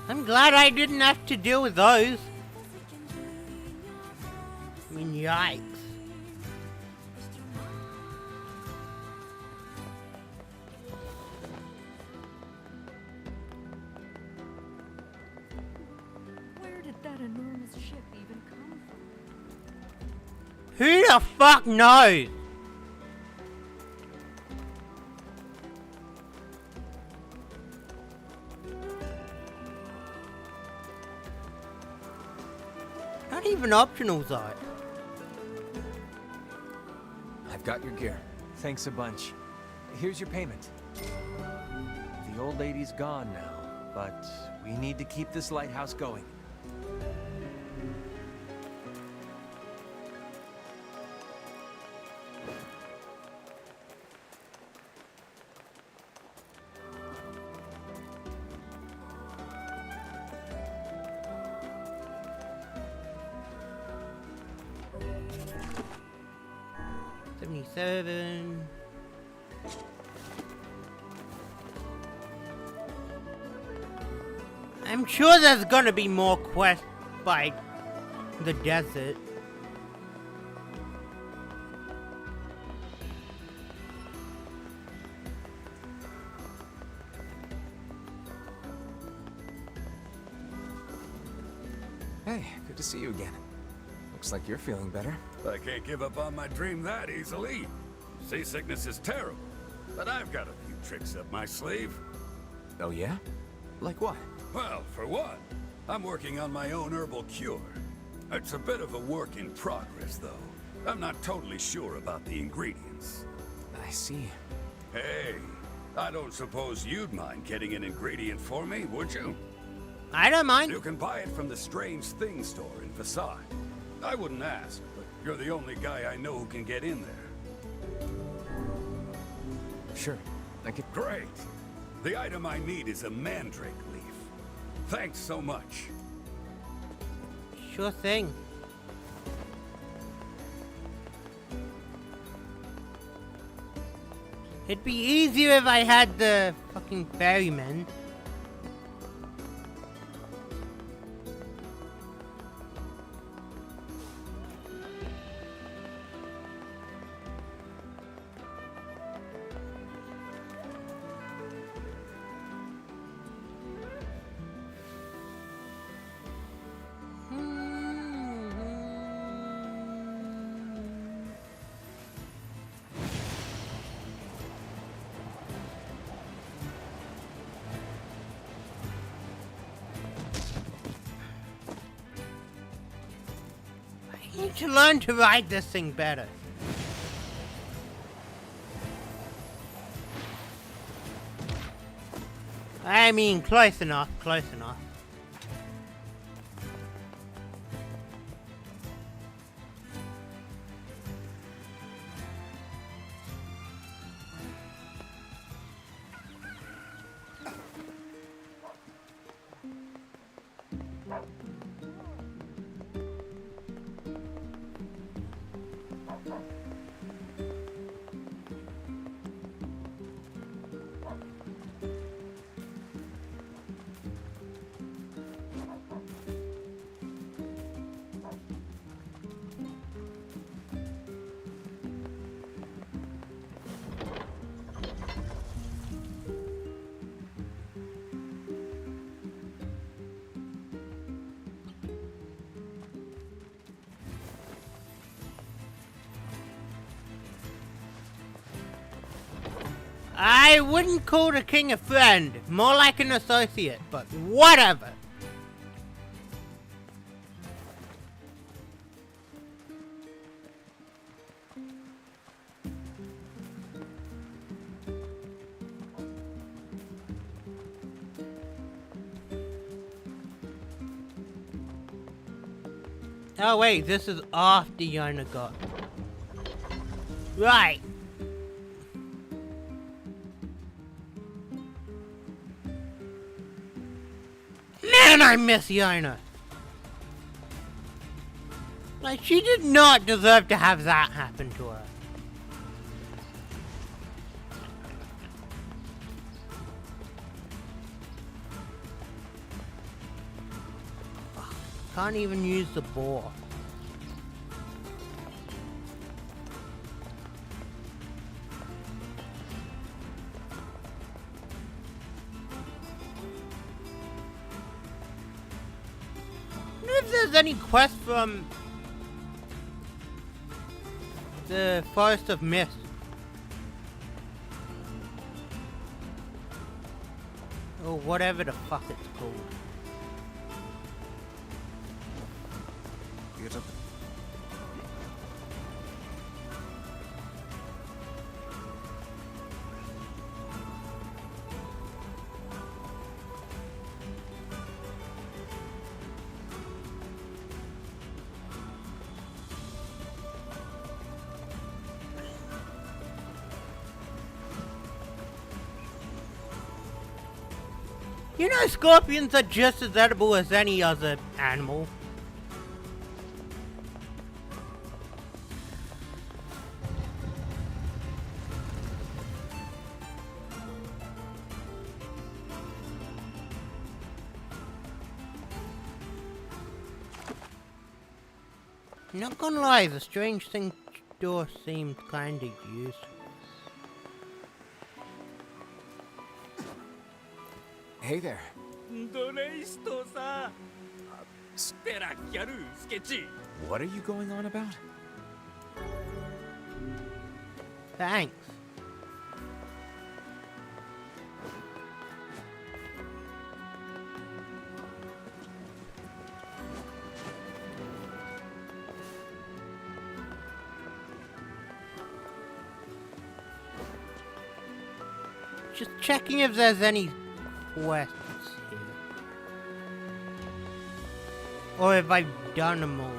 I'm glad I didn't have to deal with those. I mean, yikes. Where did that enormous ship even come from? Who the fuck knows? Not even optionals are. I've got your gear. Thanks a bunch. Here's your payment. The old lady's gone now, but we need to keep this lighthouse going. I'm sure there's gonna be more quests by the desert. Hey, good to see you again. Looks like you're feeling better. I can't give up on my dream that easily. Seasickness is terrible, but I've got a few tricks up my sleeve. Oh yeah? Like what? Well, for one, I'm working on my own herbal cure. It's a bit of a work in progress, though. I'm not totally sure about the ingredients. I see. Hey, I don't suppose you'd mind getting an ingredient for me, would you? I don't mind. You can buy it from the Strange Things store in Versailles. I wouldn't ask, but you're the only guy I know who can get in there. Sure, I could... Great! The item I need is a mandrake leaf. Thanks so much. Sure thing. It'd be easier if I had the fucking ferryman. I need to learn to ride this thing better. I mean, close enough, close enough. I wouldn't call the king a friend, more like an associate, but whatever. Oh wait, this is after Yona got. Right. Man, I miss Yona. Like, she did not deserve to have that happen to her. Ugh, can't even use the boar. If there's any quest from the Forest of Mist. Or whatever the fuck it's called. It's a... You know, scorpions are just as edible as any other animal. Not gonna lie, the strange thing door seemed kinda useful. Hey there. What are you going on about? Thanks. Just checking if there's any quests here. Or if I've done them already.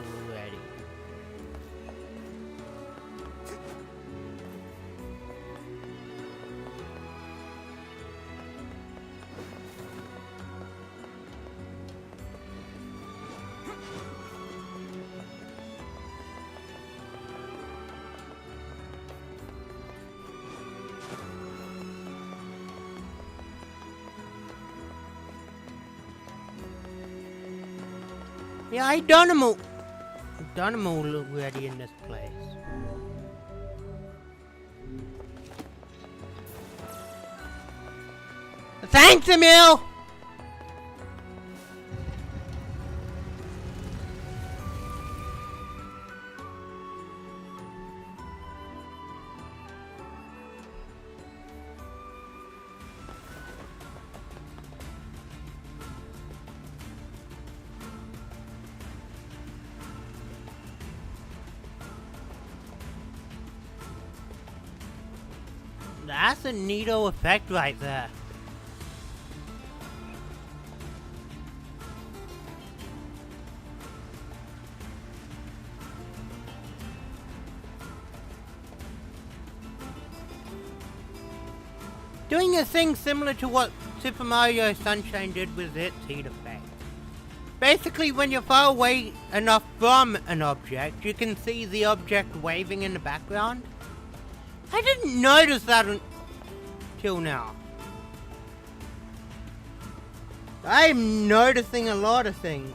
Yeah, I've done them all already in this place. Thanks, Emil! That's a neato effect right there. Doing a thing similar to what Super Mario Sunshine did with its heat effect. Basically, when you're far away enough from an object, you can see the object waving in the background. I didn't notice that until now. I'm noticing a lot of things.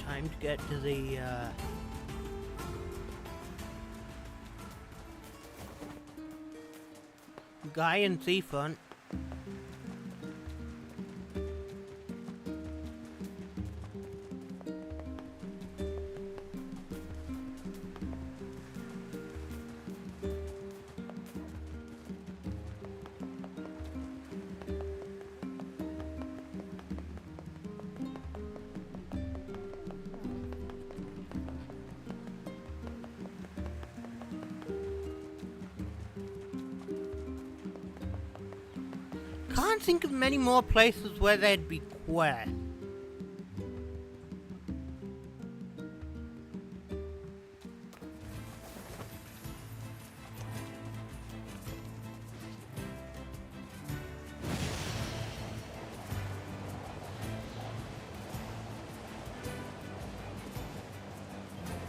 Time to get to the guy in seafront. Can't think of many more places where there'd be quests.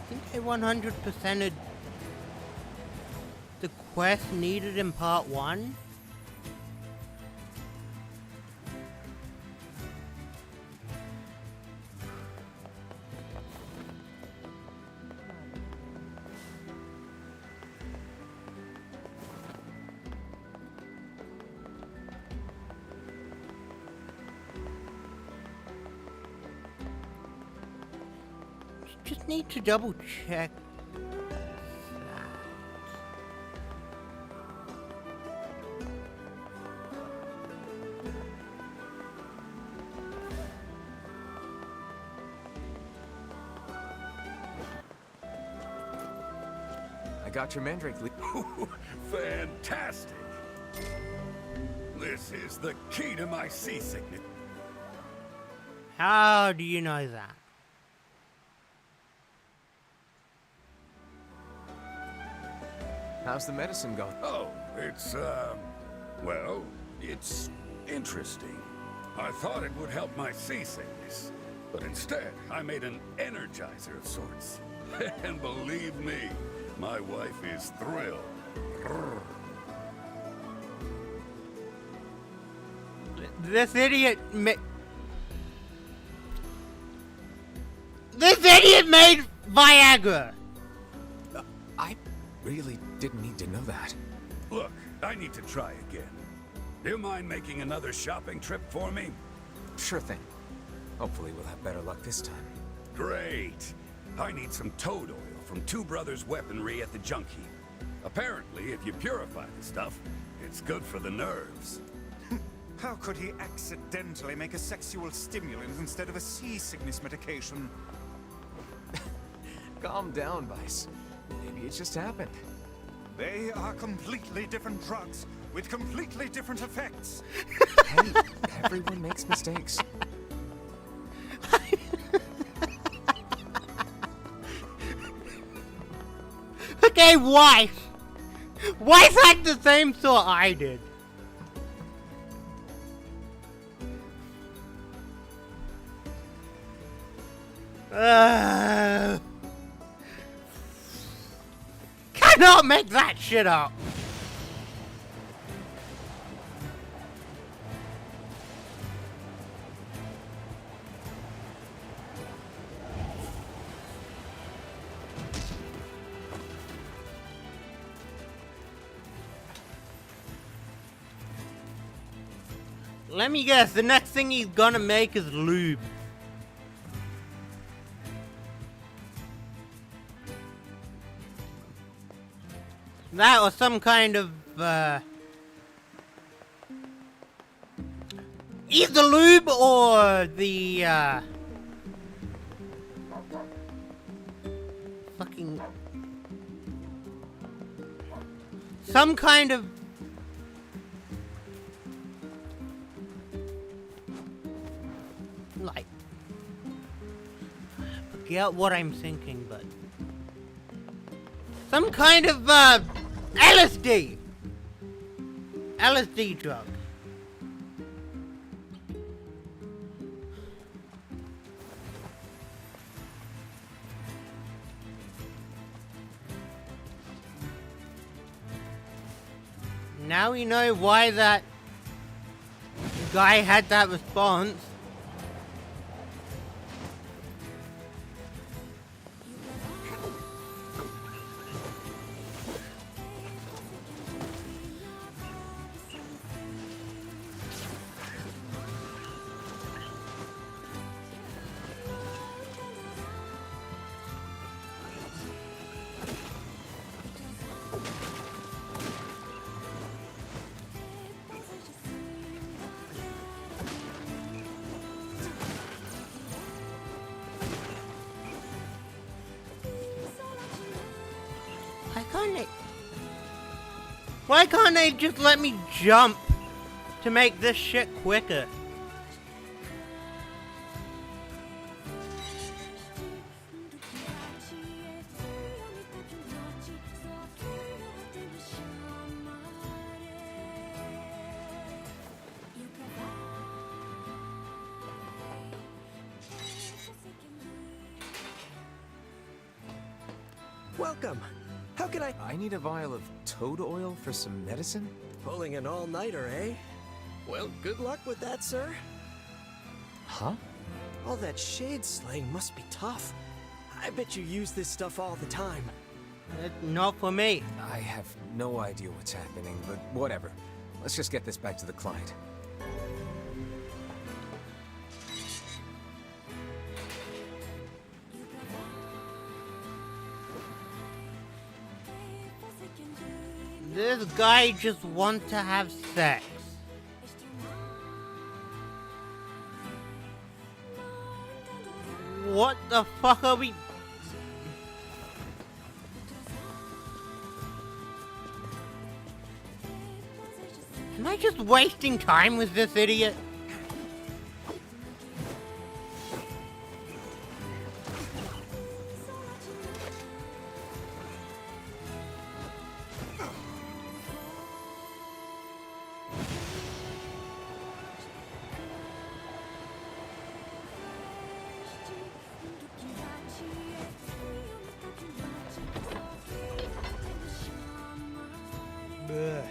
I think I 100%ed the quest needed in part 1. need to double check. I got your mandrake leaf. Fantastic! This is the key to my seasickness. How do you know that? How's the medicine going? Oh, it's, well, it's interesting. I thought it would help my seasickness, but instead, I made an energizer of sorts. And believe me, my wife is thrilled. This idiot This idiot made Viagra! I really didn't need to know that. Look, I need to try again. Do you mind making another shopping trip for me? Sure thing. Hopefully we'll have better luck this time. Great. I need some toad oil from Two Brothers Weaponry at the junk heap. Apparently, if you purify the stuff, it's good for the nerves. How could he accidentally make a sexual stimulant instead of a seasickness medication? Calm down, Vice. Maybe it just happened. They are completely different drugs with completely different effects. Hey, everyone makes mistakes. Okay, wife! Wife had the same thought I did. Cannot make that shit up. Let me guess, the next thing he's gonna make is lube. That or some kind of, either lube or the, fucking, some kind of, like, forget what I'm thinking, but some kind of, LSD drug. Now we know why that guy had that response. Why can't they just let me jump to make this shit quicker? Welcome. How can I need a vial of toad oil for some medicine? Pulling an all-nighter, eh? Well, good luck with that, sir. Huh? All that shade slaying must be tough. I bet you use this stuff all the time. Not for me. I have no idea what's happening, but whatever. Let's just get this back to the client. This guy just wants to have sex. What the fuck are we... Am I just wasting time with this idiot? Ugh.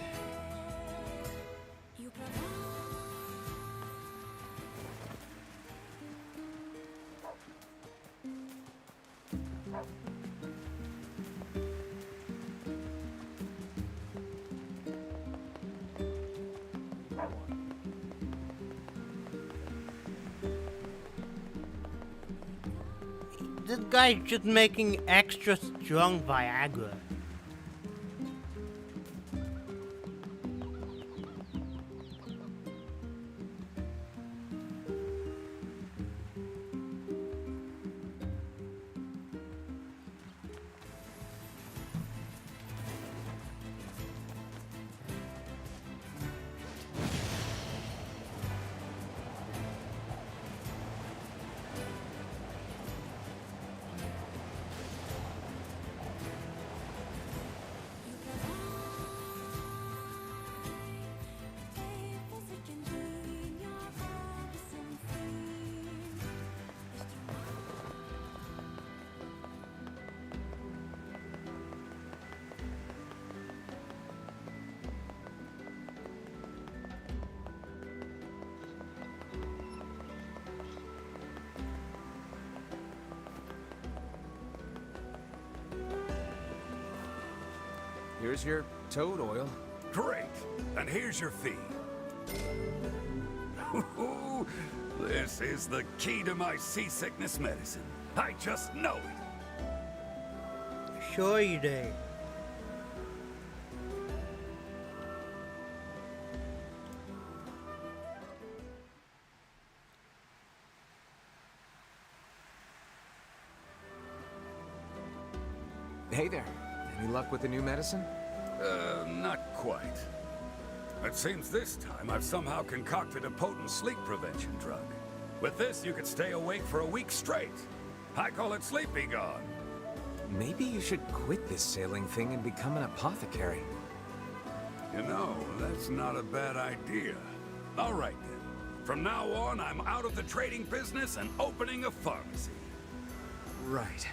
This guy's just making extra strong Viagra. Here's your toad oil. Great. And here's your fee. This is the key to my seasickness medicine. I just know it. Sure you do. Hey there. Any luck with the new medicine? Not quite. It seems this time I've somehow concocted a potent sleep prevention drug. With this, you could stay awake for a week straight. I call it Sleepy Gone. Maybe you should quit this sailing thing and become an apothecary. You know, that's not a bad idea. All right, then. From now on, I'm out of the trading business and opening a pharmacy. Right.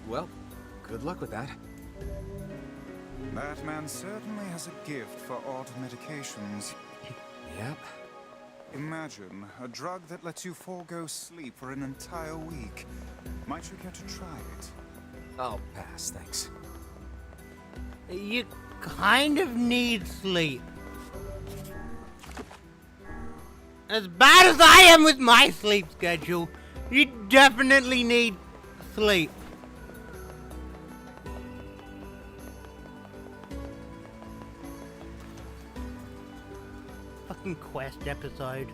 Well, good luck with that. That man certainly has a gift for odd medications. Yep. Imagine a drug that lets you forego sleep for an entire week. Might you care to try it? I'll pass, thanks. You kind of need sleep. As bad as I am with my sleep schedule, you definitely need sleep. Fucking quest episode.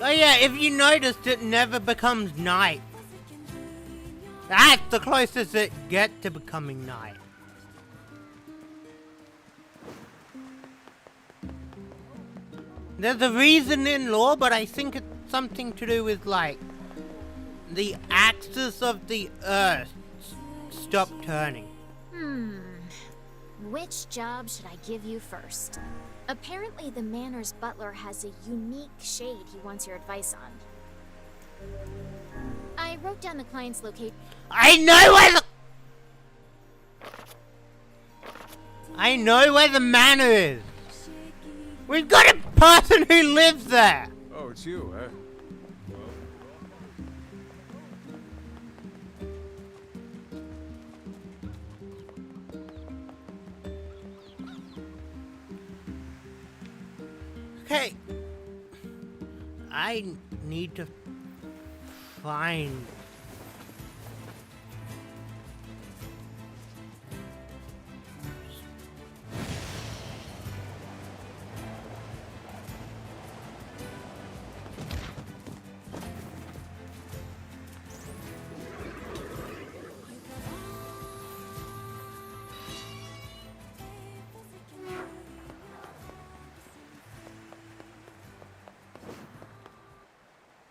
Oh yeah, if you noticed, it never becomes night. That's the closest it gets to becoming night. There's a reason in lore, but I think it's something to do with, like, the axis of the Earth stop turning. Which job should I give you first? Apparently the manor's butler has a unique shade he wants your advice on. I wrote down the client's location. I know where the manor is. We've got a person who lives there. Oh, it's you, eh? Okay. I need to find...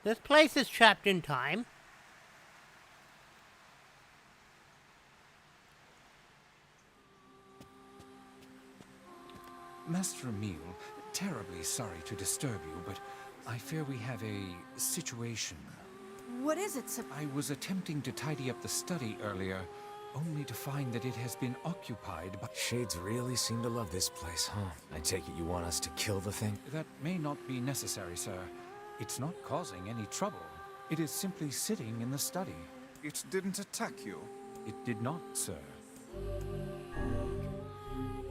This place is trapped in time. Master Emile, terribly sorry to disturb you, but I fear we have a situation. What is it, Sir? I was attempting to tidy up the study earlier, only to find that it has been occupied by... Shades really seem to love this place, huh? I take it you want us to kill the thing? That may not be necessary, sir. It's not causing any trouble. It is simply sitting in the study. It didn't attack you? It did not, sir.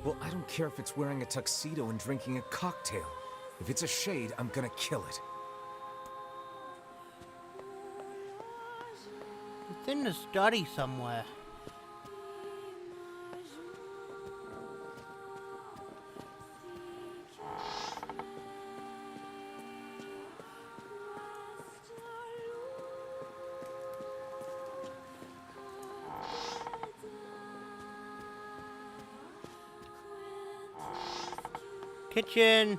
Well, I don't care if it's wearing a tuxedo and drinking a cocktail. If it's a shade, I'm gonna kill it. It's in the study somewhere. Kitchen.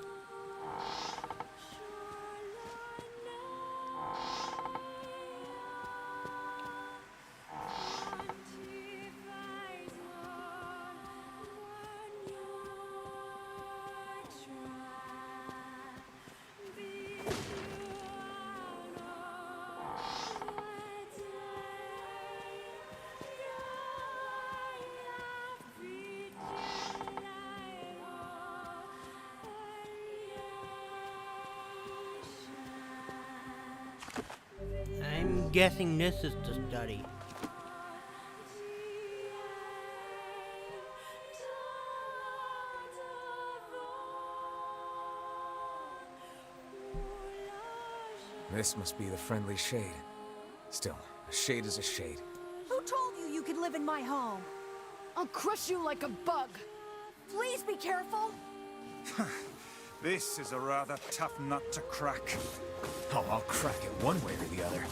I'm guessing this is the study. This must be the friendly shade. Still, a shade is a shade. Who told you you could live in my home? I'll crush you like a bug. Please be careful. This is a rather tough nut to crack. Oh, I'll crack it one way or the other.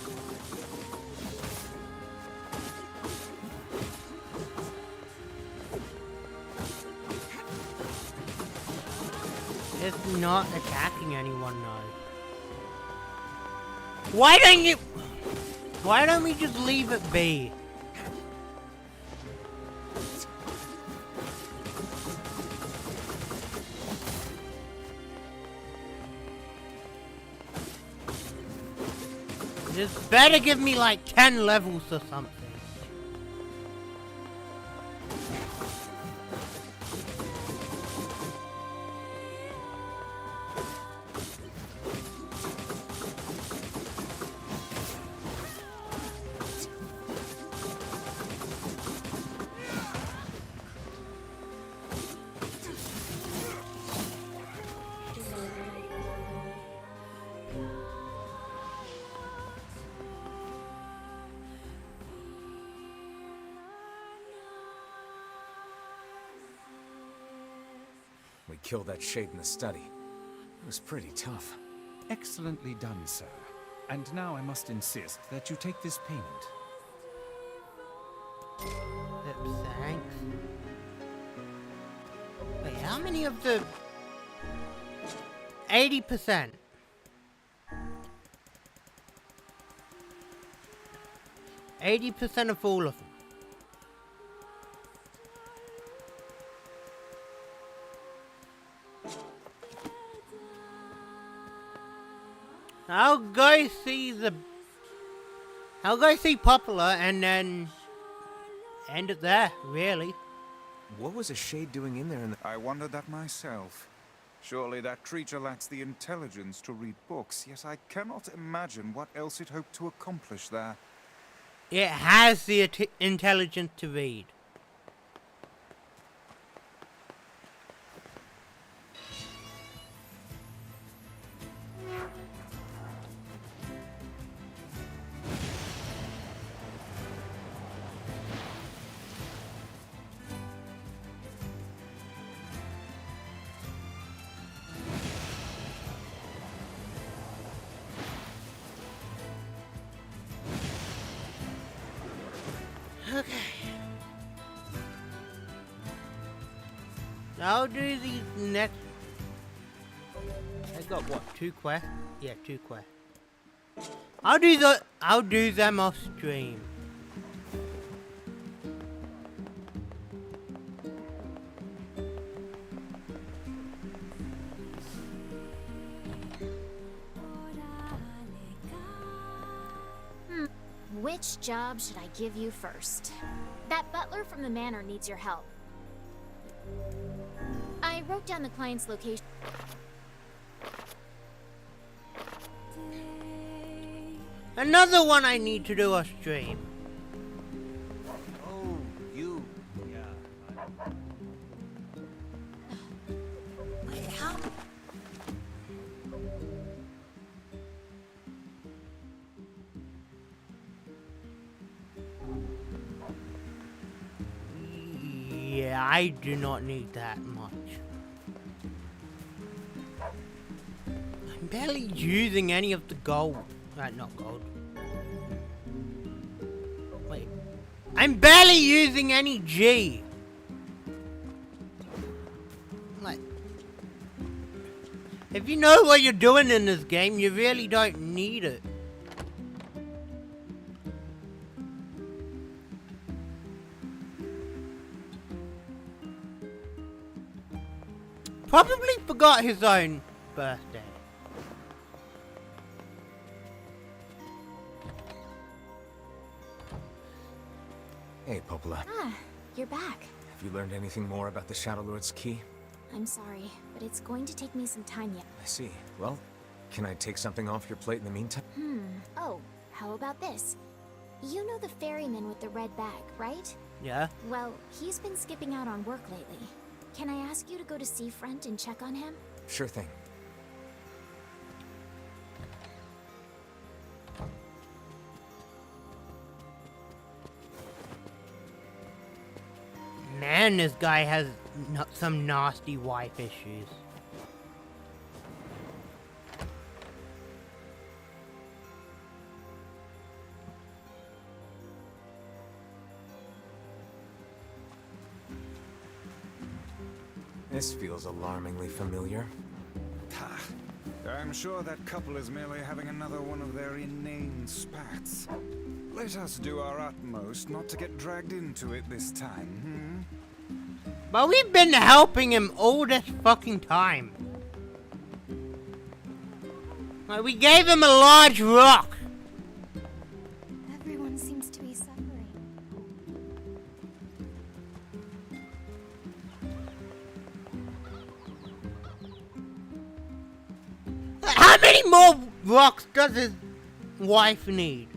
It's not attacking anyone now. Why don't we just leave it be? This better give me like 10 levels or something. We killed that shade in the study. It was pretty tough. Excellently done, sir. And now I must insist that you take this payment. Thanks. Wait, how many of the... 80%. 80% of all of them. I'll go see Popular and then end it there, really. What was a shade doing in there? I wondered that myself. Surely that creature lacks the intelligence to read books, yet I cannot imagine what else it hoped to accomplish there. It has the intelligence to read. Okay. I'll do these next. I got what, 2 quests? Yeah, 2 quests. I'll do them off stream. Which job should I give you first? That butler from the manor needs your help. I wrote down the client's location. Another one I need to do off stream. Oh, you. Yeah. Yeah, I do not need that much. I'm barely using any of the gold. Not gold. Wait. I'm barely using any G. Like, if you know what you're doing in this game, you really don't need it. Probably forgot his own birthday. Hey, Popola. Ah, you're back. Have you learned anything more about the Shadow Lord's key? I'm sorry, but it's going to take me some time yet. I see. Well, can I take something off your plate in the meantime? Oh, how about this? You know the ferryman with the red bag, right? Yeah? Well, he's been skipping out on work lately. Can I ask you to go to Seafront and check on him? Sure thing. Man, this guy has some nasty wife issues. This feels alarmingly familiar. I'm sure that couple is merely having another one of their inane spats. Let us do our utmost not to get dragged into it this time, But we've been helping him all this fucking time. Like, we gave him a large rock. Everyone seems to be suffering. How many more rocks does his wife need?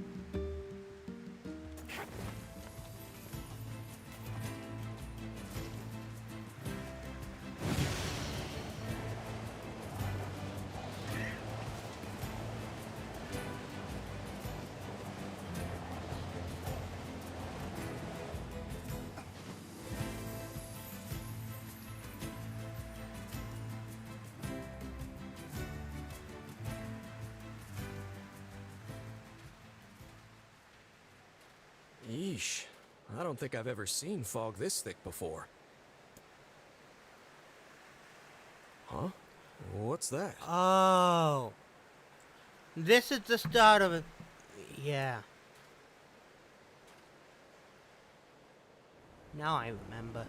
Yeesh. I don't think I've ever seen fog this thick before. Huh? What's that? Oh. This is the start of it. Yeah. Now I remember.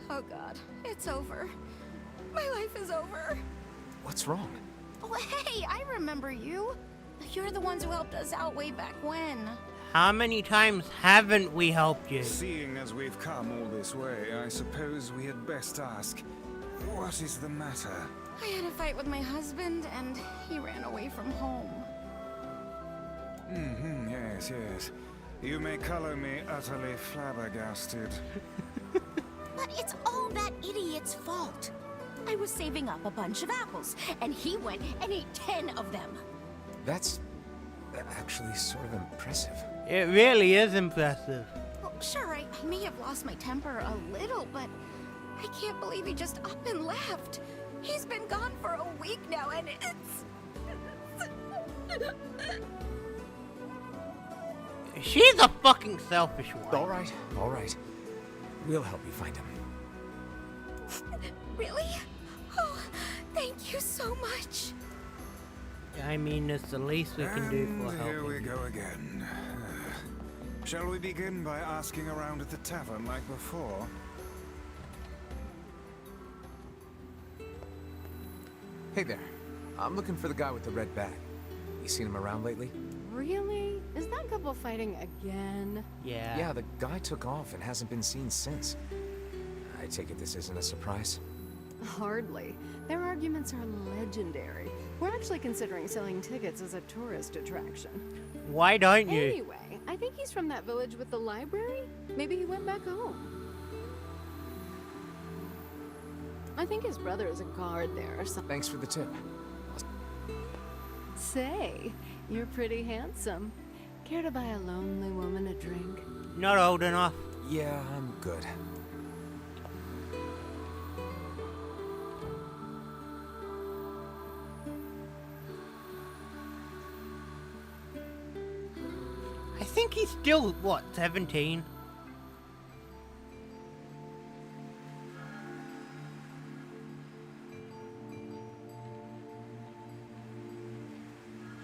Oh god, it's over. My life is over. What's wrong? Oh hey, I remember you. You're the ones who helped us out way back when. How many times haven't we helped you? Seeing as we've come all this way, I suppose we had best ask, what is the matter? I had a fight with my husband, and he ran away from home. Yes, yes. You may color me utterly flabbergasted. But it's all that idiot's fault. I was saving up a bunch of apples, and he went and ate 10 of them. That's actually sort of impressive. It really is impressive. Well, sure, I may have lost my temper a little, but I can't believe he just up and left. He's been gone for a week now, and it's... She's a fucking selfish one. All right. We'll help you find him. Really? Oh, thank you so much. I mean, it's the least we can do for helping. Here we go again. Shall we begin by asking around at the tavern like before? Hey there. I'm looking for the guy with the red bag. You seen him around lately? Really? Is that couple fighting again? Yeah. Yeah, the guy took off and hasn't been seen since. I take it this isn't a surprise? Hardly. Their arguments are legendary. We're actually considering selling tickets as a tourist attraction. Why don't you? Anyway, I think he's from that village with the library. Maybe he went back home. I think his brother is a guard there or something. Thanks for the tip. Say, you're pretty handsome. Care to buy a lonely woman a drink? Not old enough. Yeah, I'm good. I think he's still, what, 17?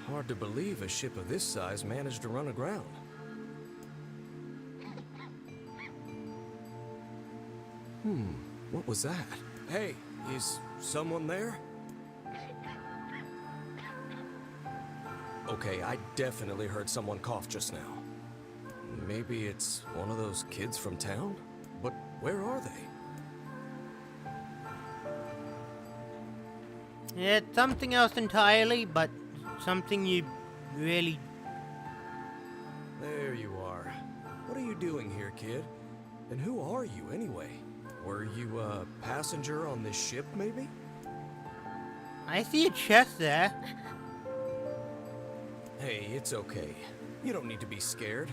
Hard to believe a ship of this size managed to run aground. What was that? Hey, is someone there? Okay, I definitely heard someone cough just now. Maybe it's one of those kids from town? But where are they? It's something else entirely, but something you really... There you are. What are you doing here, kid? And who are you, anyway? Were you a passenger on this ship, maybe? I see a chest there. Hey, it's okay. You don't need to be scared.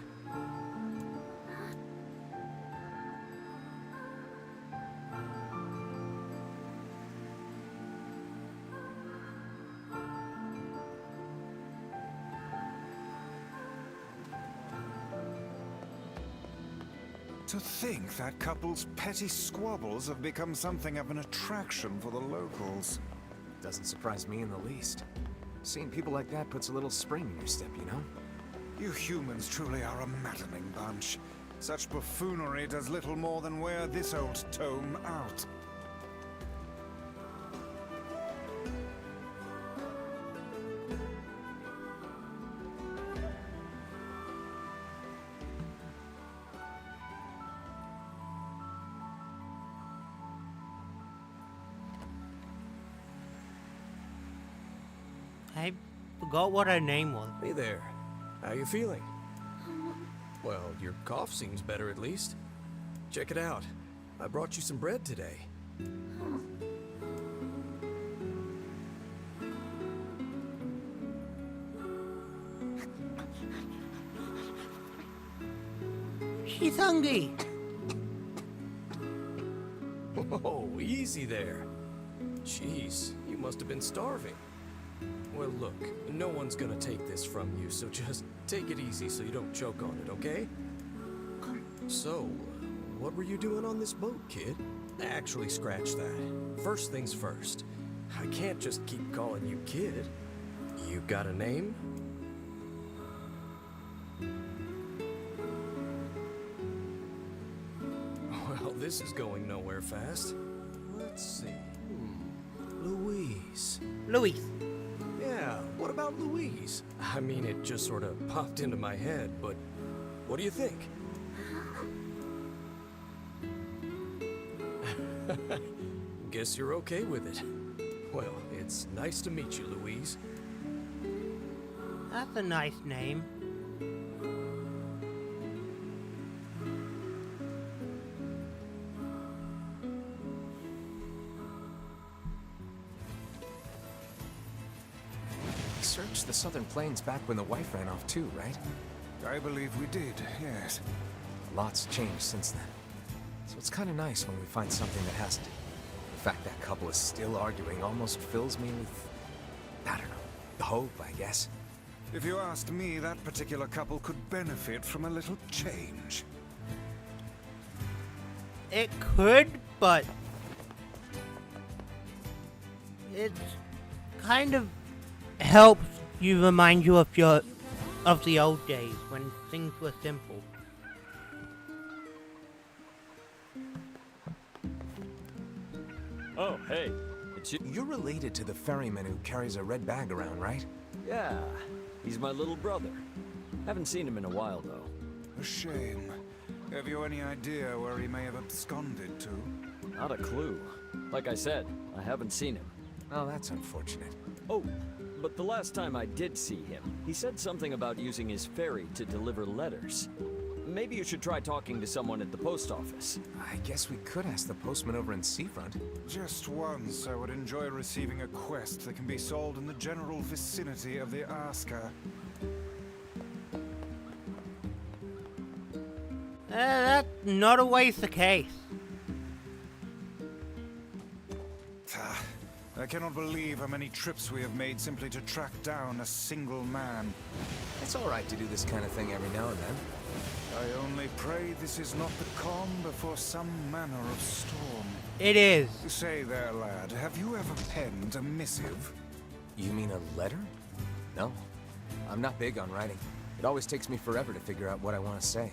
To think that couple's petty squabbles have become something of an attraction for the locals. Doesn't surprise me in the least. Seeing people like that puts a little spring in your step, you know? You humans truly are a maddening bunch. Such buffoonery does little more than wear this old tome out. I forgot what her name was. Hey there. How you feeling? Well, your cough seems better at least. Check it out. I brought you some bread today. She's hungry. Oh, easy there. Jeez, you must have been starving. Well, look, no one's gonna take this from you, so just take it easy so you don't choke on it, okay? So, what were you doing on this boat, kid? Actually, scratch that. First things first. I can't just keep calling you kid. You got a name? Well, this is going nowhere fast. Let's see. Louise. Louise. Yeah, what about Louise? I mean, it just sort of popped into my head, but what do you think? Guess you're okay with it. Well, it's nice to meet you, Louise. That's a nice name. We searched the southern plains back when the wife ran off too, right? I believe we did, yes. A lot's changed since then. So it's kind of nice when we find something that hasn't. The fact that couple is still arguing almost fills me with, I don't know, hope, I guess. If you asked me, that particular couple could benefit from a little change. It could, but it kind of helps you remind you of the old days when things were simple. Oh, hey. It's you. You're related to the ferryman who carries a red bag around, right? Yeah, he's my little brother. Haven't seen him in a while, though. A shame. Have you any idea where he may have absconded to? Not a clue. Like I said, I haven't seen him. Oh, that's unfortunate. Oh, but the last time I did see him, he said something about using his ferry to deliver letters. Maybe you should try talking to someone at the post office. I guess we could ask the postman over in Seafront. Just once, I would enjoy receiving a quest that can be solved in the general vicinity of the Asker. That's not always the case. I cannot believe how many trips we have made simply to track down a single man. It's all right to do this kind of thing every now and then. I only pray this is not the calm before some manner of storm. It is. Say there, lad, have you ever penned a missive? You mean a letter? No. I'm not big on writing. It always takes me forever to figure out what I want to say.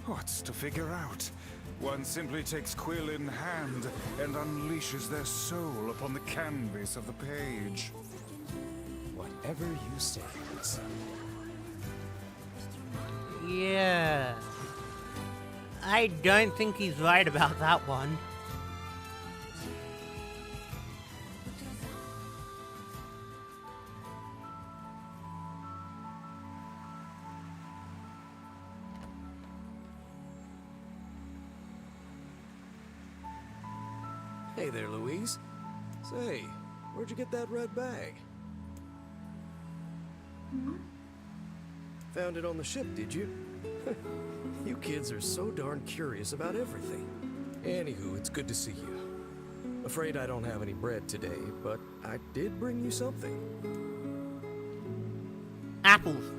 What's to figure out? One simply takes quill in hand and unleashes their soul upon the canvas of the page. Whatever you say, son. Yeah. I don't think he's right about that one. Hey there, Louise. Say, where'd you get that red bag? Found it on the ship, did you? You kids are so darn curious about everything. Anywho, it's good to see you. Afraid I don't have any bread today, but I did bring you something. Apples.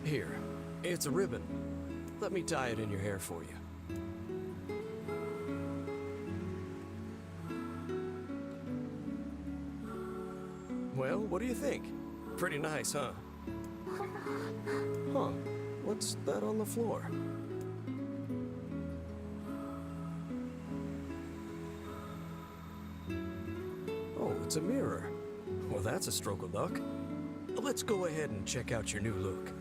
Here, it's a ribbon. Let me tie it in your hair for you. Well, what do you think? Pretty nice, huh? Huh. What's that on the floor? Oh, it's a mirror. Well, that's a stroke of luck. Let's go ahead and check out your new look.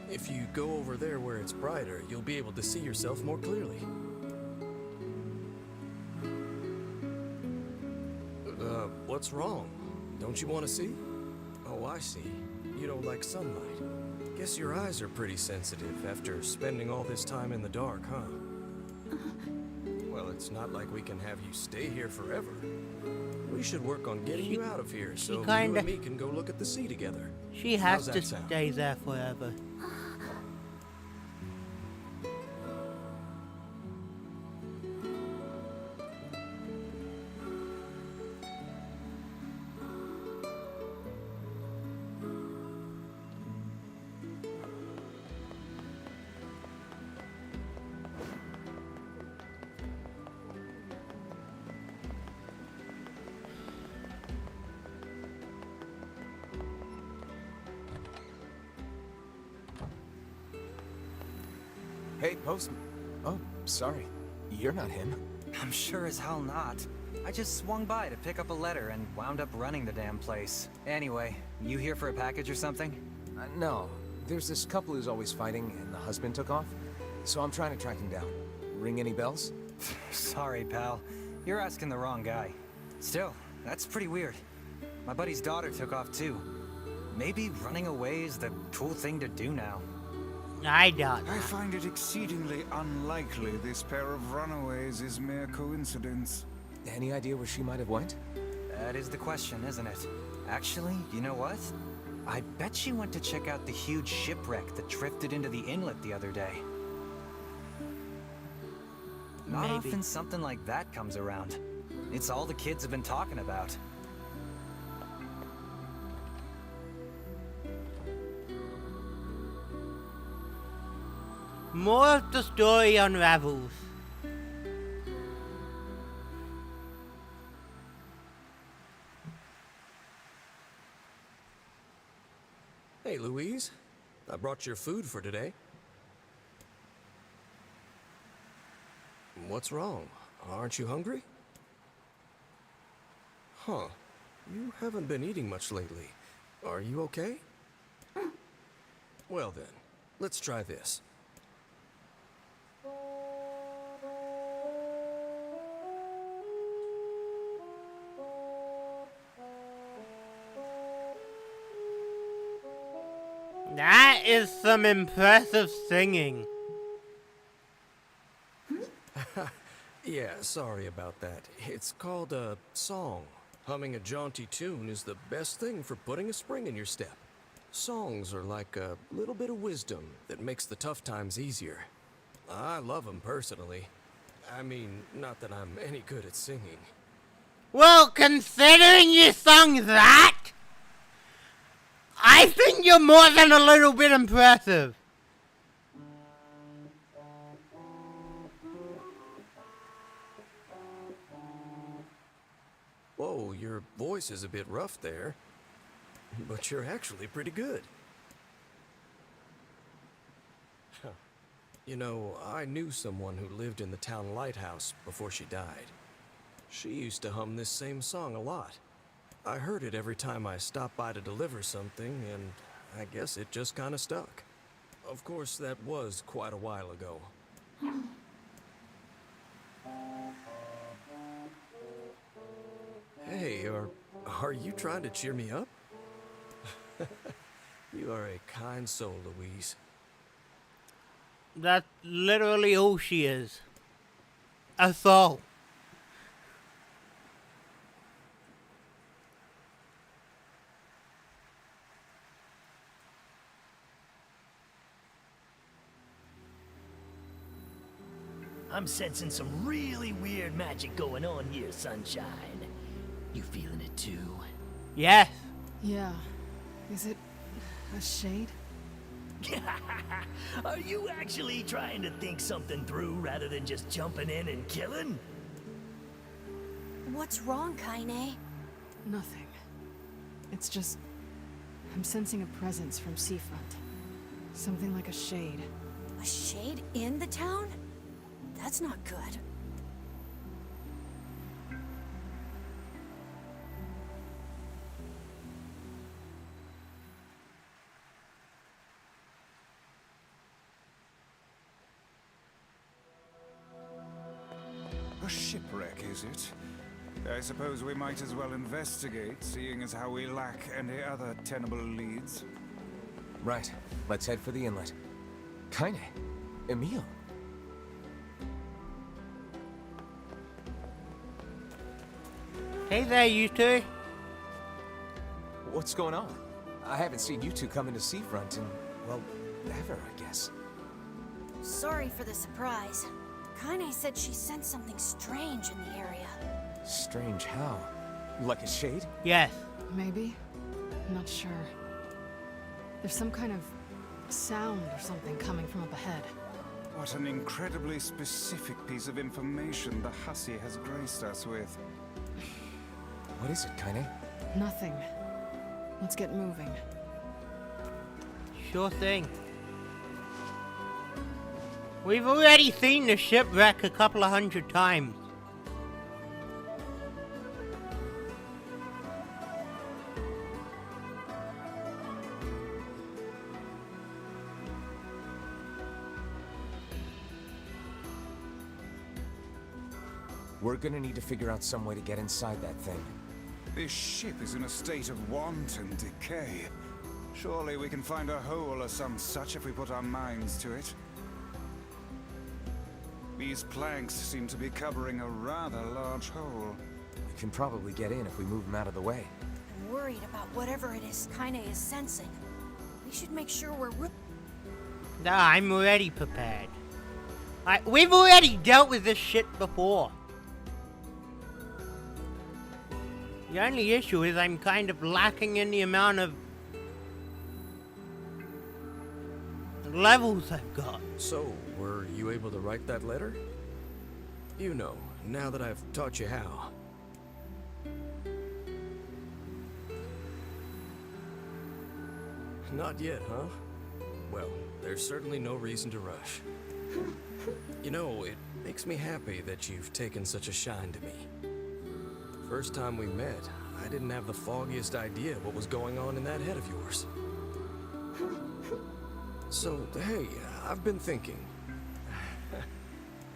If you go over there where it's brighter, you'll be able to see yourself more clearly. What's wrong? Don't you want to see? Oh, I see. You don't like sunlight. Guess your eyes are pretty sensitive after spending all this time in the dark, huh? Well, it's not like we can have you stay here forever. We should work on getting you out of here so you and me can go look at the sea together. She has to stay there forever. Hey, postman. Oh, sorry. You're not him. I'm sure as hell not. I just swung by to pick up a letter and wound up running the damn place. Anyway, you here for a package or something? No. There's this couple who's always fighting, and the husband took off. So I'm trying to track him down. Ring any bells? Sorry, pal. You're asking the wrong guy. Still, that's pretty weird. My buddy's daughter took off too. Maybe running away is the cool thing to do now. I doubt I find it exceedingly unlikely this pair of runaways is mere coincidence. Any idea where she might have went? That is the question, isn't it? Actually, you know what? I bet she went to check out the huge shipwreck that drifted into the inlet the other day. Not Maybe. often something like that comes around. It's all the kids have been talking about. More of the story unravels. Hey, Louise. I brought your food for today. What's wrong? Aren't you hungry? Huh. You haven't been eating much lately. Are you okay? Well then, let's try this. That is some impressive singing. Yeah, sorry about that. It's called a song. Humming a jaunty tune is the best thing for putting a spring in your step. Songs are like a little bit of wisdom that makes the tough times easier. I love them personally. I mean, not that I'm any good at singing. Well, considering you sung that, I think you're more than a little bit impressive. Whoa, your voice is a bit rough there. But you're actually pretty good. Huh. You know, I knew someone who lived in the town lighthouse before she died. She used to hum this same song a lot. I heard it every time I stopped by to deliver something, and I guess it just kind of stuck. Of course, that was quite a while ago. Hey, are you trying to cheer me up? You are a kind soul, Louise. That's literally all she is. A soul. I'm sensing some really weird magic going on here, Sunshine. You feeling it too? Yes. Yeah. Is it a shade? Are you actually trying to think something through rather than just jumping in and killing? What's wrong, Kaine? Nothing. It's just... I'm sensing a presence from seafront. Something like a shade. A shade in the town? That's not good. A shipwreck, is it? I suppose we might as well investigate, seeing as how we lack any other tenable leads. Right. Let's head for the inlet. Kaine. Emil. Hey there, you two. What's going on? I haven't seen you two come into Seafront in, well, ever, I guess. Sorry for the surprise. Kaine said she sensed something strange in the area. Strange how? Like a shade? Yes. Maybe? I'm not sure. There's some kind of sound or something coming from up ahead. What an incredibly specific piece of information the hussy has graced us with. What is it, Kaine? Nothing. Let's get moving. Sure thing. We've already seen the shipwreck a couple of hundred times. We're gonna need to figure out some way to get inside that thing. This ship is in a state of want and decay. Surely we can find a hole or some such if we put our minds to it. These planks seem to be covering a rather large hole. We can probably get in if we move them out of the way. I'm worried about whatever it is Kaine is sensing. We should make sure we're I'm already prepared. We've already dealt with this shit before. The only issue is I'm kind of lacking in the amount of levels I've got. So, were you able to write that letter? You know, now that I've taught you how. Not yet, huh? Well, there's certainly no reason to rush. You know, it makes me happy that you've taken such a shine to me. First time we met, I didn't have the foggiest idea what was going on in that head of yours. So, hey, I've been thinking.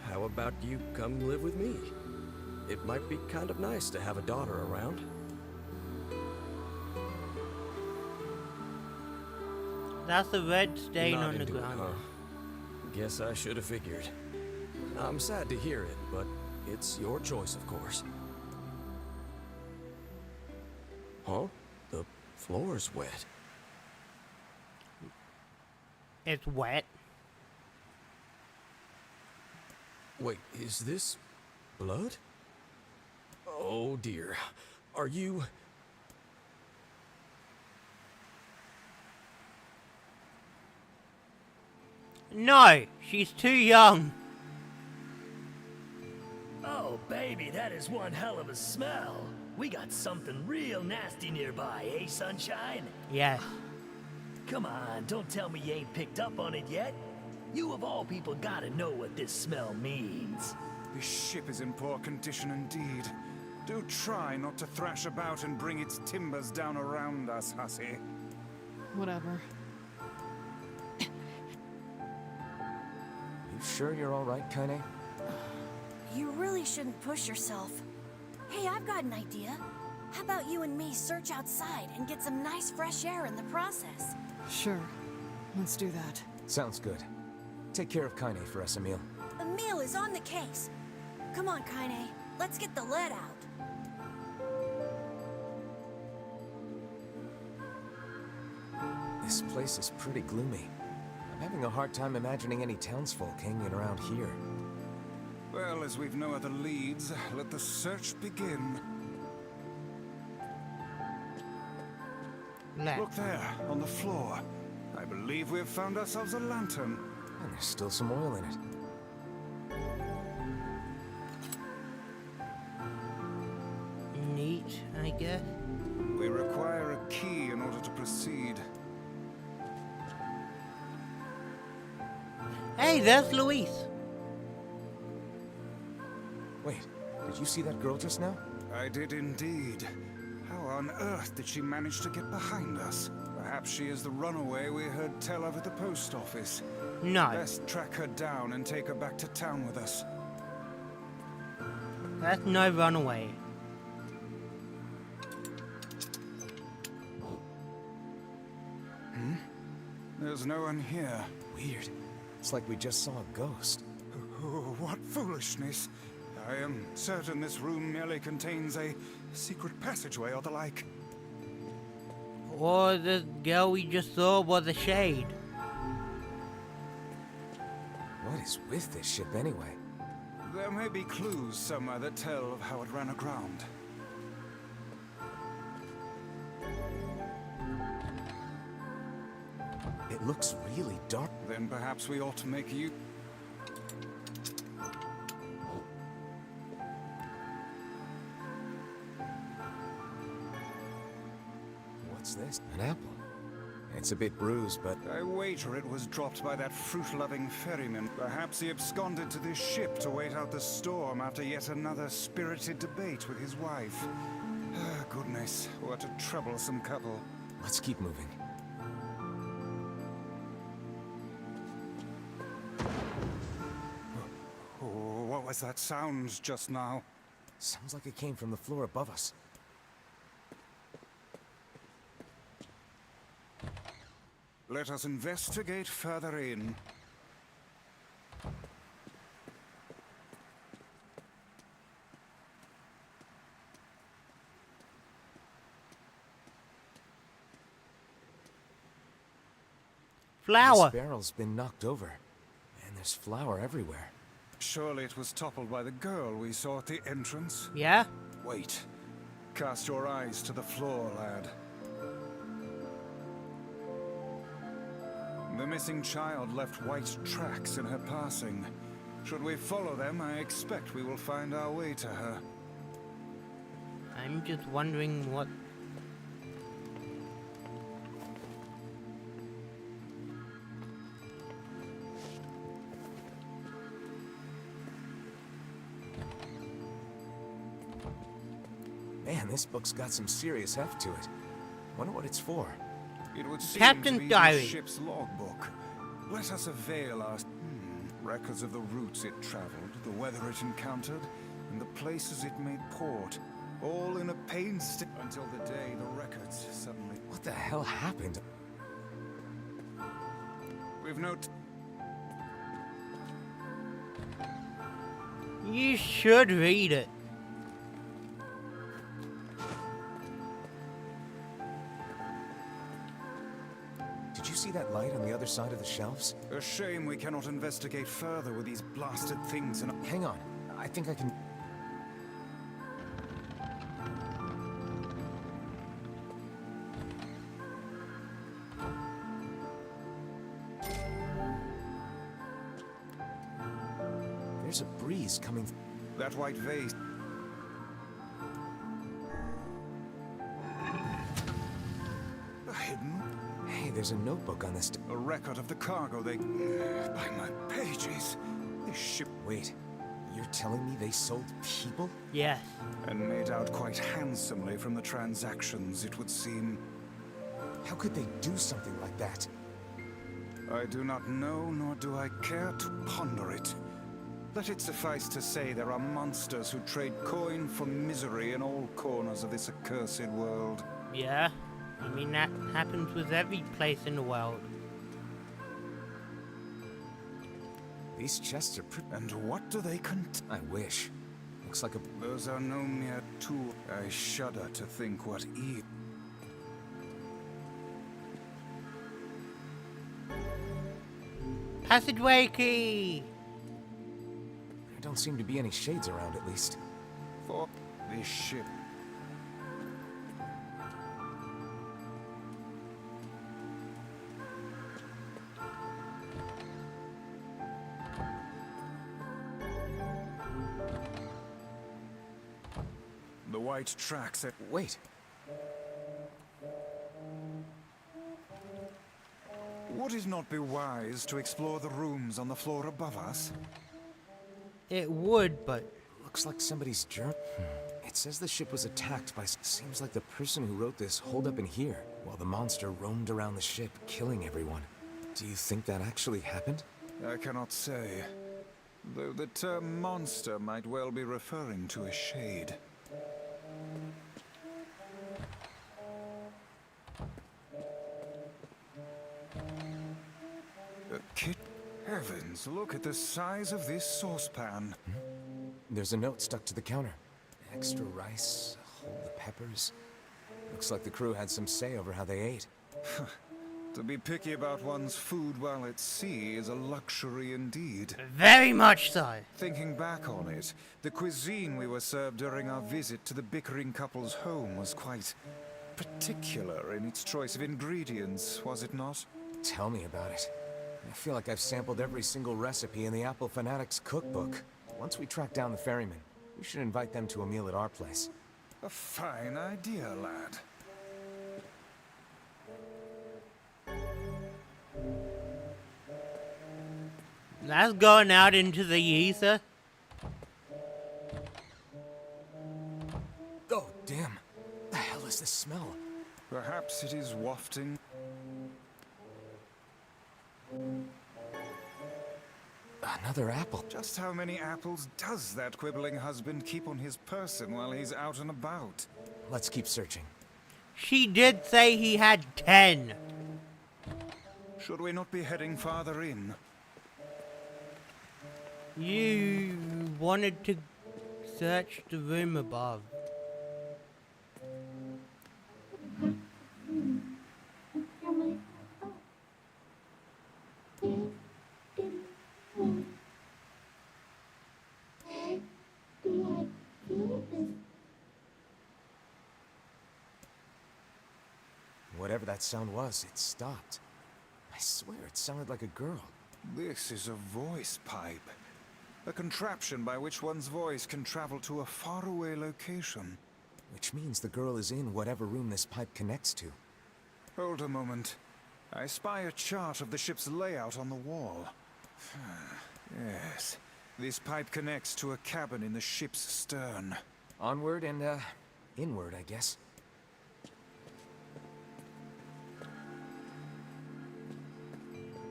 How about you come live with me? It might be kind of nice to have a daughter around. That's a red stain Not on the into it, ground. huh? Guess I should have figured. I'm sad to hear it, but it's your choice, of course. Huh? The floor's wet. It's wet. Wait, is this blood? Oh dear. Are you... No, she's too young. Oh, baby, that is one hell of a smell. We got something real nasty nearby, eh, Sunshine? Yes. Come on, don't tell me you ain't picked up on it yet. You of all people gotta know what this smell means. This ship is in poor condition indeed. Do try not to thrash about and bring its timbers down around us, hussy. Whatever. You sure you're all right, Kaine? You really shouldn't push yourself. Hey, I've got an idea. How about you and me search outside and get some nice fresh air in the process? Sure. Let's do that. Sounds good. Take care of Kaine for us, Emil. Emil is on the case. Come on, Kaine. Let's get the lead out. This place is pretty gloomy. I'm having a hard time imagining any townsfolk hanging around here. Well, as we've no other leads, let the search begin. Look there, on the floor. I believe we've found ourselves a lantern. And there's still some oil in it. Neat, I guess. We require a key in order to proceed. Hey, there's Luis. Wait, did you see that girl just now? I did indeed. How on earth did she manage to get behind us? Perhaps she is the runaway we heard tell of at the post office. No. Best track her down and take her back to town with us. That's no runaway. There's no one here. Weird. It's like we just saw a ghost. Oh, what foolishness. I am certain this room merely contains a secret passageway or the like. Or the girl we just saw was a shade. What is with this ship anyway? There may be clues somewhere that tell of how it ran aground. It looks really dark. Then perhaps we ought to make you... What's this? An apple. It's a bit bruised, but... I wager it was dropped by that fruit-loving ferryman. Perhaps he absconded to this ship to wait out the storm after yet another spirited debate with his wife. Ah, goodness, what a troublesome couple. Let's keep moving. Oh, what was that sound just now? Sounds like it came from the floor above us. Let us investigate further in. Flour. This barrel's been knocked over, and there's flour everywhere. Surely it was toppled by the girl we saw at the entrance? Yeah? Wait. Cast your eyes to the floor, lad. The missing child left white tracks in her passing. Should we follow them, I expect we will find our way to her. I'm just wondering what... Man, this book's got some serious heft to it. Wonder what it's for. It would seem Captain's to be diary. the ship's logbook. Let us avail our... records of the routes it traveled, the weather it encountered, and the places it made port. All in a painstaking... until the day the records suddenly... What the hell happened? We've no... You should read it. Did you see that light on the other side of the shelves? A shame we cannot investigate further with these blasted things and... Hang on. I think I can... There's a breeze coming... That white vase... A hidden... Hey, there's a notebook on this... A record of the cargo they... By my pages... This ship... Wait. You're telling me they sold people? Yes. And made out quite handsomely from the transactions, it would seem. How could they do something like that? I do not know, nor do I care to ponder it. Let it suffice to say there are monsters who trade coin for misery in all corners of this accursed world. Yeah. I mean, that happens with every place in the world. These chests are pretty... And what do they contain? I wish. Looks like a... Those are no mere tools. I shudder to think what evil... Passageway key! There don't seem to be any shades around, at least. For this ship... The white tracks at... Wait. Would it not be wise to explore the rooms on the floor above us? It would, but... Looks like somebody's journal. It says the ship was attacked by... Seems like the person who wrote this holed up in here, while the monster roamed around the ship, killing everyone. Do you think that actually happened? I cannot say. Though the term monster might well be referring to a shade. Heavens, look at the size of this saucepan. There's a note stuck to the counter. Extra rice, hold the peppers. Looks like the crew had some say over how they ate. To be picky about one's food while at sea is a luxury indeed. Very much so. Thinking back on it, the cuisine we were served during our visit to the bickering couple's home was quite particular in its choice of ingredients, was it not? Tell me about it. I feel like I've sampled every single recipe in the Apple Fanatics cookbook. Once we track down the ferryman, we should invite them to a meal at our place. A fine idea, lad. That's going out into the ether. Oh, damn. The hell is this smell? Perhaps it is wafting. Another apple. Just how many apples does that quibbling husband keep on his person while he's out and about? Let's keep searching. She did say he had 10. Should we not be heading farther in? You wanted to search the room above. Whatever that sound was, it stopped. I swear it sounded like a girl. This is a voice pipe. A contraption by which one's voice can travel to a faraway location. Which means the girl is in whatever room this pipe connects to. Hold a moment. I spy a chart of the ship's layout on the wall. Yes. This pipe connects to a cabin in the ship's stern. Onward and, inward, I guess.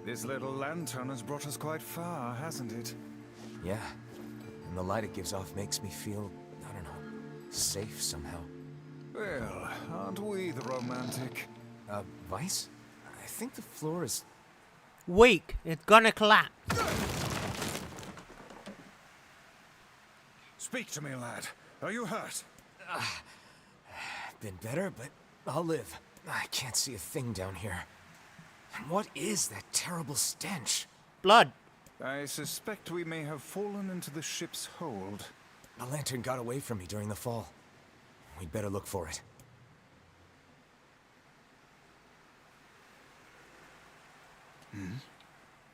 This little lantern has brought us quite far, hasn't it? Yeah. And the light it gives off makes me feel, I don't know, safe somehow. Well, aren't we the romantic? Vice? I think the floor is... Weak. It's gonna collapse. Speak to me, lad. Are you hurt? Been better, but I'll live. I can't see a thing down here. And what is that terrible stench? Blood. I suspect we may have fallen into the ship's hold. The lantern got away from me during the fall. We'd better look for it.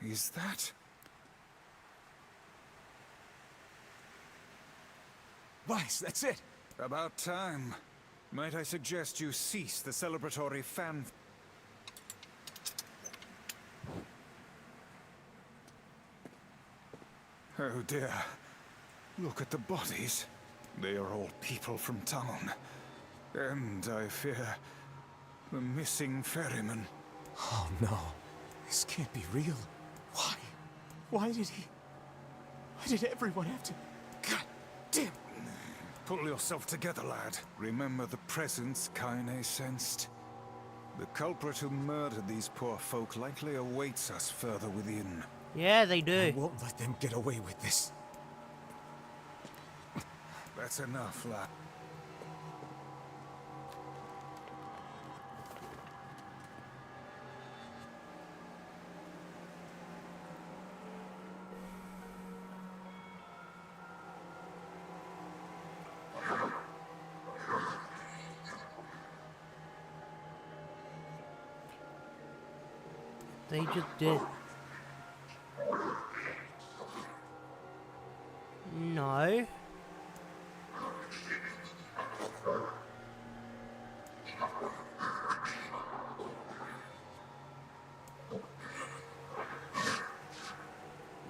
Is that... Vice, that's it! About time. Might I suggest you cease the celebratory fan... Oh dear. Look at the bodies. They are all people from town. And, I fear, the missing ferryman. Oh no. This can't be real. Why? Why did everyone have to... God damn! Pull yourself together, lad. Remember the presence Kaine sensed. The culprit who murdered these poor folk likely awaits us further within. Yeah, they do. I won't let them get away with this. That's enough, lad. They just did. No.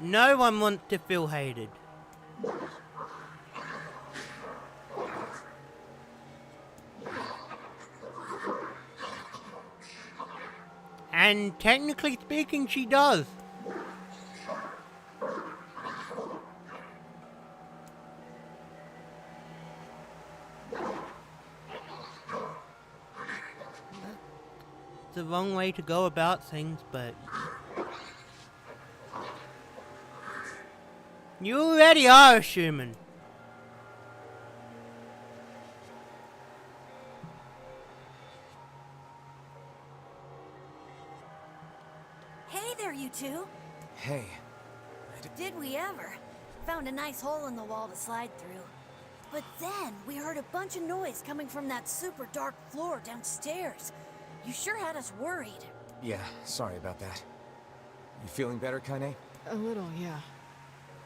No one wants to feel hated. And technically speaking, she does. The wrong way to go about things, but you already are assuming. Hey there, you two. Hey. Did we ever? Found a nice hole in the wall to slide through. But then we heard a bunch of noise coming from that super dark floor downstairs. You sure had us worried. Yeah, sorry about that. You feeling better, Kaine? A little, yeah.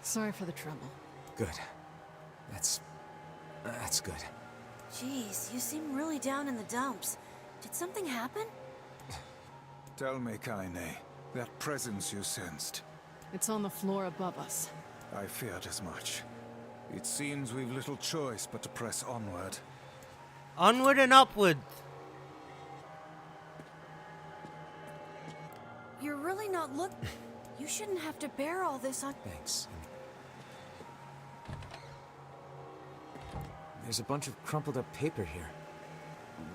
Sorry for the trouble. Good. That's good. Jeez, you seem really down in the dumps. Did something happen? Tell me, Kaine, that presence you sensed, It's on the floor above us. I feared as much. It seems we've little choice but to press onward. Onward and upward. You're really not You shouldn't have to bear all this on... Thanks. There's a bunch of crumpled up paper here.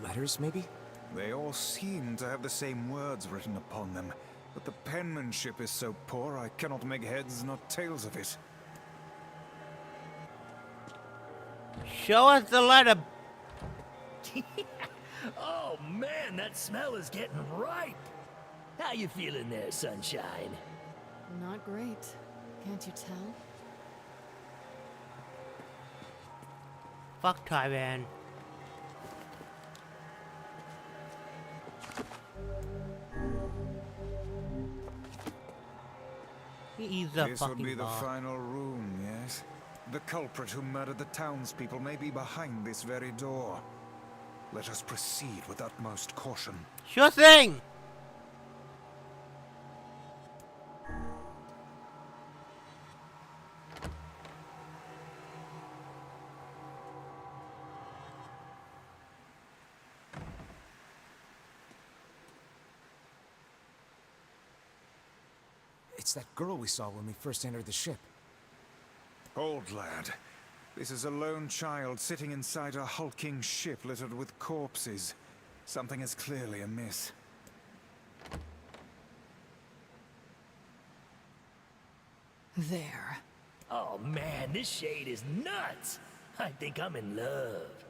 Letters, maybe? They all seem to have the same words written upon them, but the penmanship is so poor I cannot make heads nor tails of it. Show us the letter. Oh man, that smell is getting ripe. How you feeling there, sunshine? Not great. Can't you tell? Fuck Taiwan. He's a This will fucking be the boss. final room, yes? The culprit who murdered the townspeople may be behind this very door. Let us proceed with utmost caution. Sure thing! It's that girl we saw when we first entered the ship. Old lad, this is a lone child sitting inside a hulking ship littered with corpses. Something is clearly amiss. There. Oh man, this shade is nuts. I think I'm in love.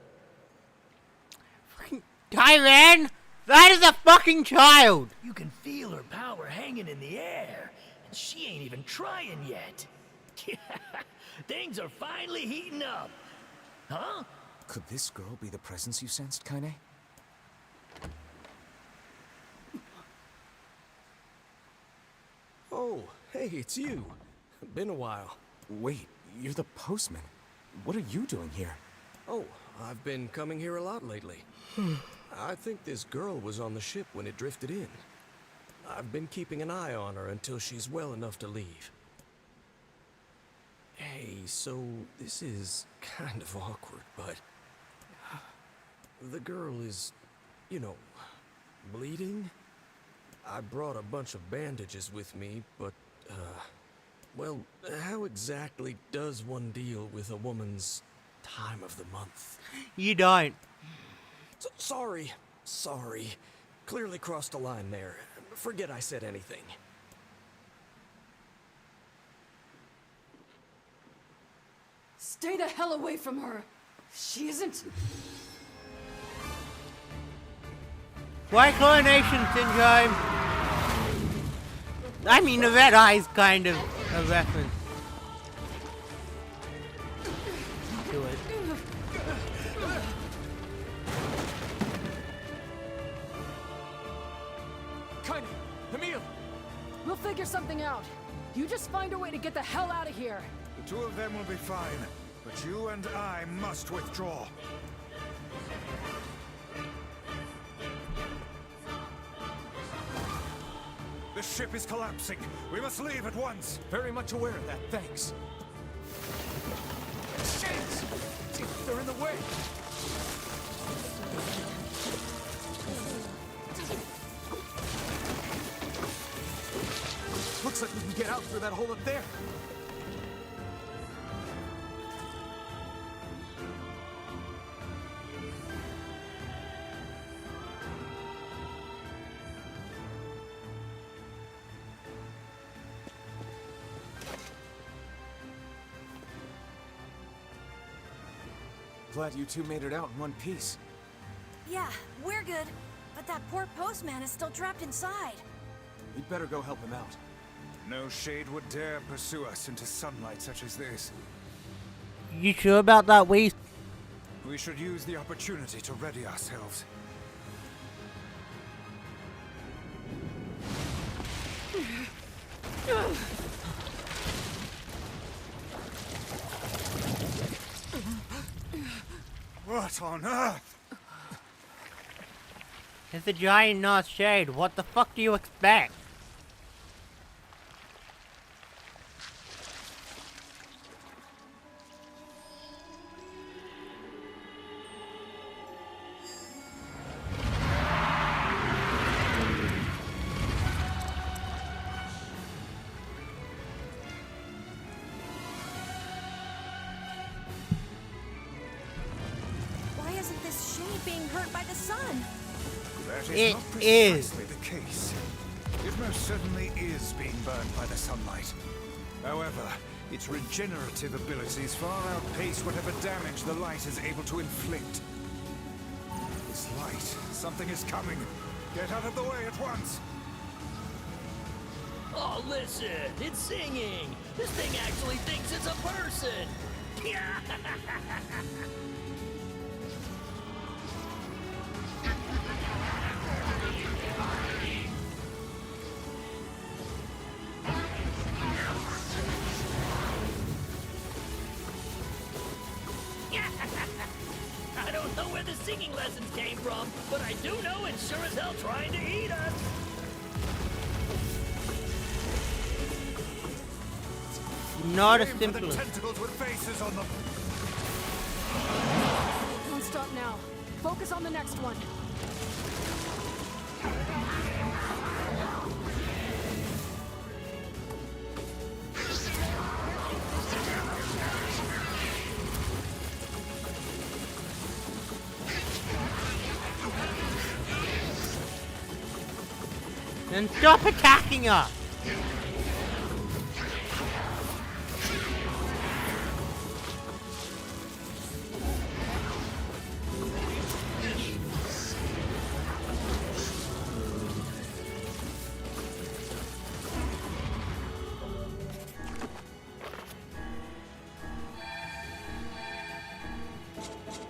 Taiwan! That is a fucking child! You can feel her power hanging in the air, and she ain't even trying yet. Things are finally heating up. Huh? Could this girl be the presence you sensed, Kaine? Oh, hey, it's you. Been a while. Wait, you're the postman. What are you doing here? Oh, I've been coming here a lot lately. I think this girl was on the ship when it drifted in. I've been keeping an eye on her until she's well enough to leave. Hey, so this is kind of awkward, but... the girl is, you know, bleeding? I brought a bunch of bandages with me, but, well, how exactly does one deal with a woman's time of the month? You don't. Sorry. Clearly crossed a line there. Forget I said anything. Stay the hell away from her. She isn't... White Coronation Syndrome. I mean, the red eye's kind of a reference to it. Kaine! Emil! We'll figure something out. You just find a way to get the hell out of here. The two of them will be fine, but you and I must withdraw. The ship is collapsing. We must leave at once. Very much aware of that, thanks. Shit! They're in the way! Looks like we can get out through that hole up there. Glad you two made it out in one piece. Yeah, we're good. But that poor postman is still trapped inside. We'd better go help him out. No shade would dare pursue us into sunlight such as this. You sure about that, Whis? We should use the opportunity to ready ourselves. What on earth? It's a giant North Shade. What the fuck do you expect? being hurt by the sun. That It is not is. precisely the case. It most certainly is being burned by the sunlight. However, its regenerative abilities far outpace whatever damage the light is able to inflict. This light, something is coming. Get out of the way at once. Oh, listen, it's singing. This thing actually thinks it's a person. I don't know where the singing lessons came from, but I do know it's sure as hell trying to eat us. Not as Aim for simple. the tentacles with faces on them. Don't stop now. Focus on the next one. Then stop attacking her!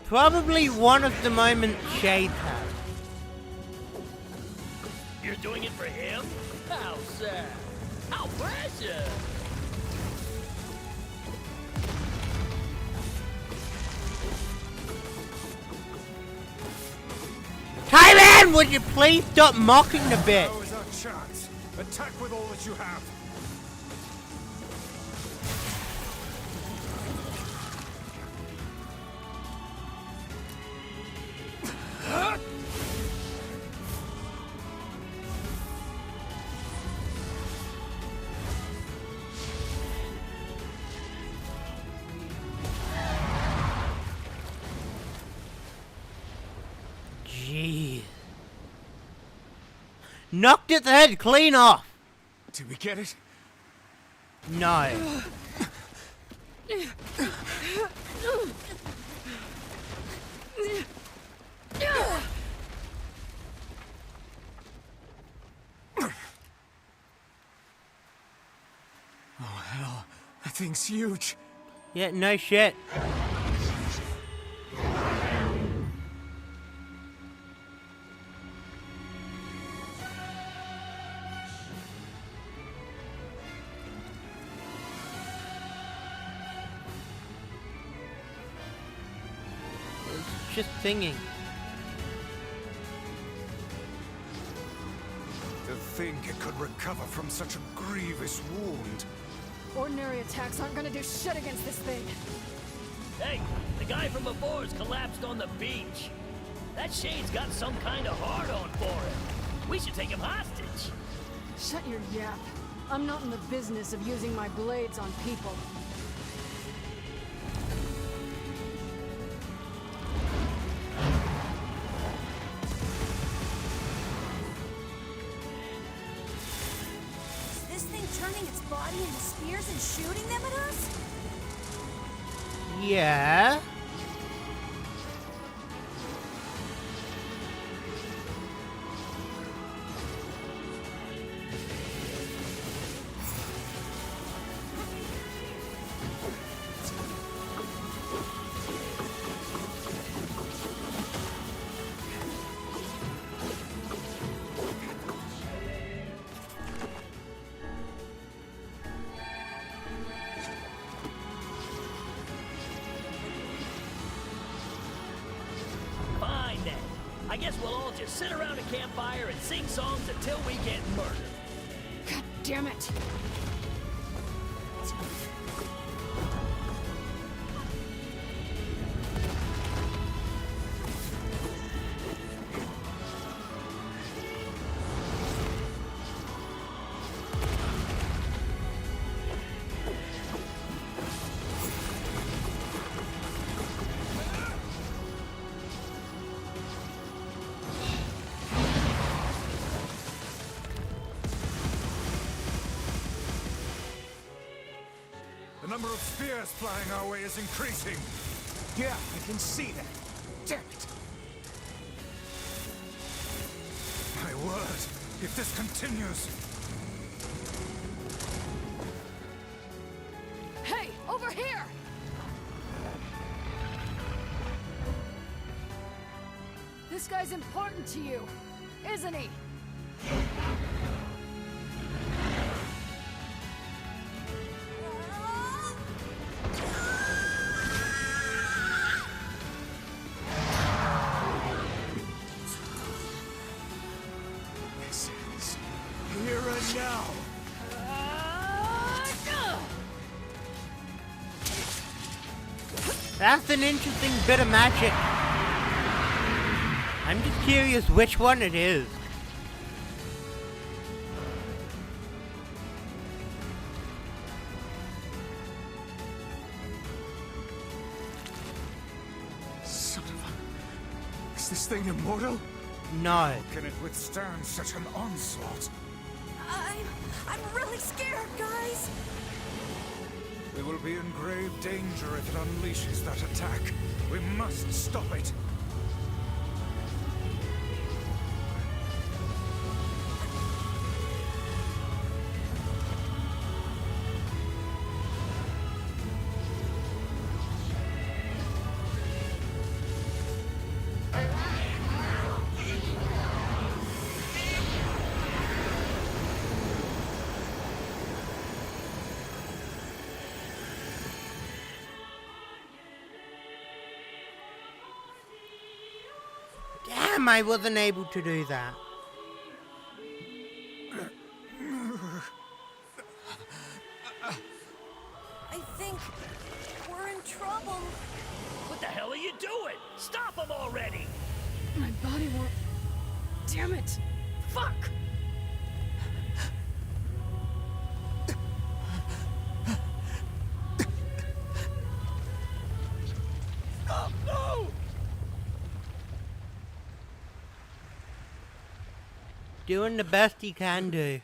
Probably one of the moments Shade had. You're doing it for him? How sad. How precious. Thailand, would you please stop mocking the bitch? Now is our chance. Attack with all that you have. Jeez. Knocked its head clean off. Did we get it? No. Oh, hell. That thing's huge. Yeah, no shit. It's just singing. To think it could recover from such a grievous wound. Ordinary attacks aren't gonna do shit against this thing. Hey, the guy from before's collapsed on the beach. That Shade's got some kind of hard-on for him. We should take him hostage. Shut your yap. I'm not in the business of using my blades on people. Is this thing turning its body into spears and shooting them at us? Yeah. Fine then. I guess we'll all just sit around a campfire and sing songs until we get murdered. God damn it! number of spears flying our way is increasing. Yeah, I can see that. Damn it. My word, if this continues... Hey, over here! This guy's important to you, isn't he? This is here and now. That's an interesting bit of magic. I'm just curious which one it is. Son of a... Is this thing immortal? No. How can it withstand such an onslaught? I'm really scared, guys. We will be in grave danger if it unleashes that attack. We must stop it. Damn, I wasn't able to do that. I think we're in trouble. What the hell are you doing? Stop him already! My body won't... Damn it! Fuck! No! Doing the best he can do.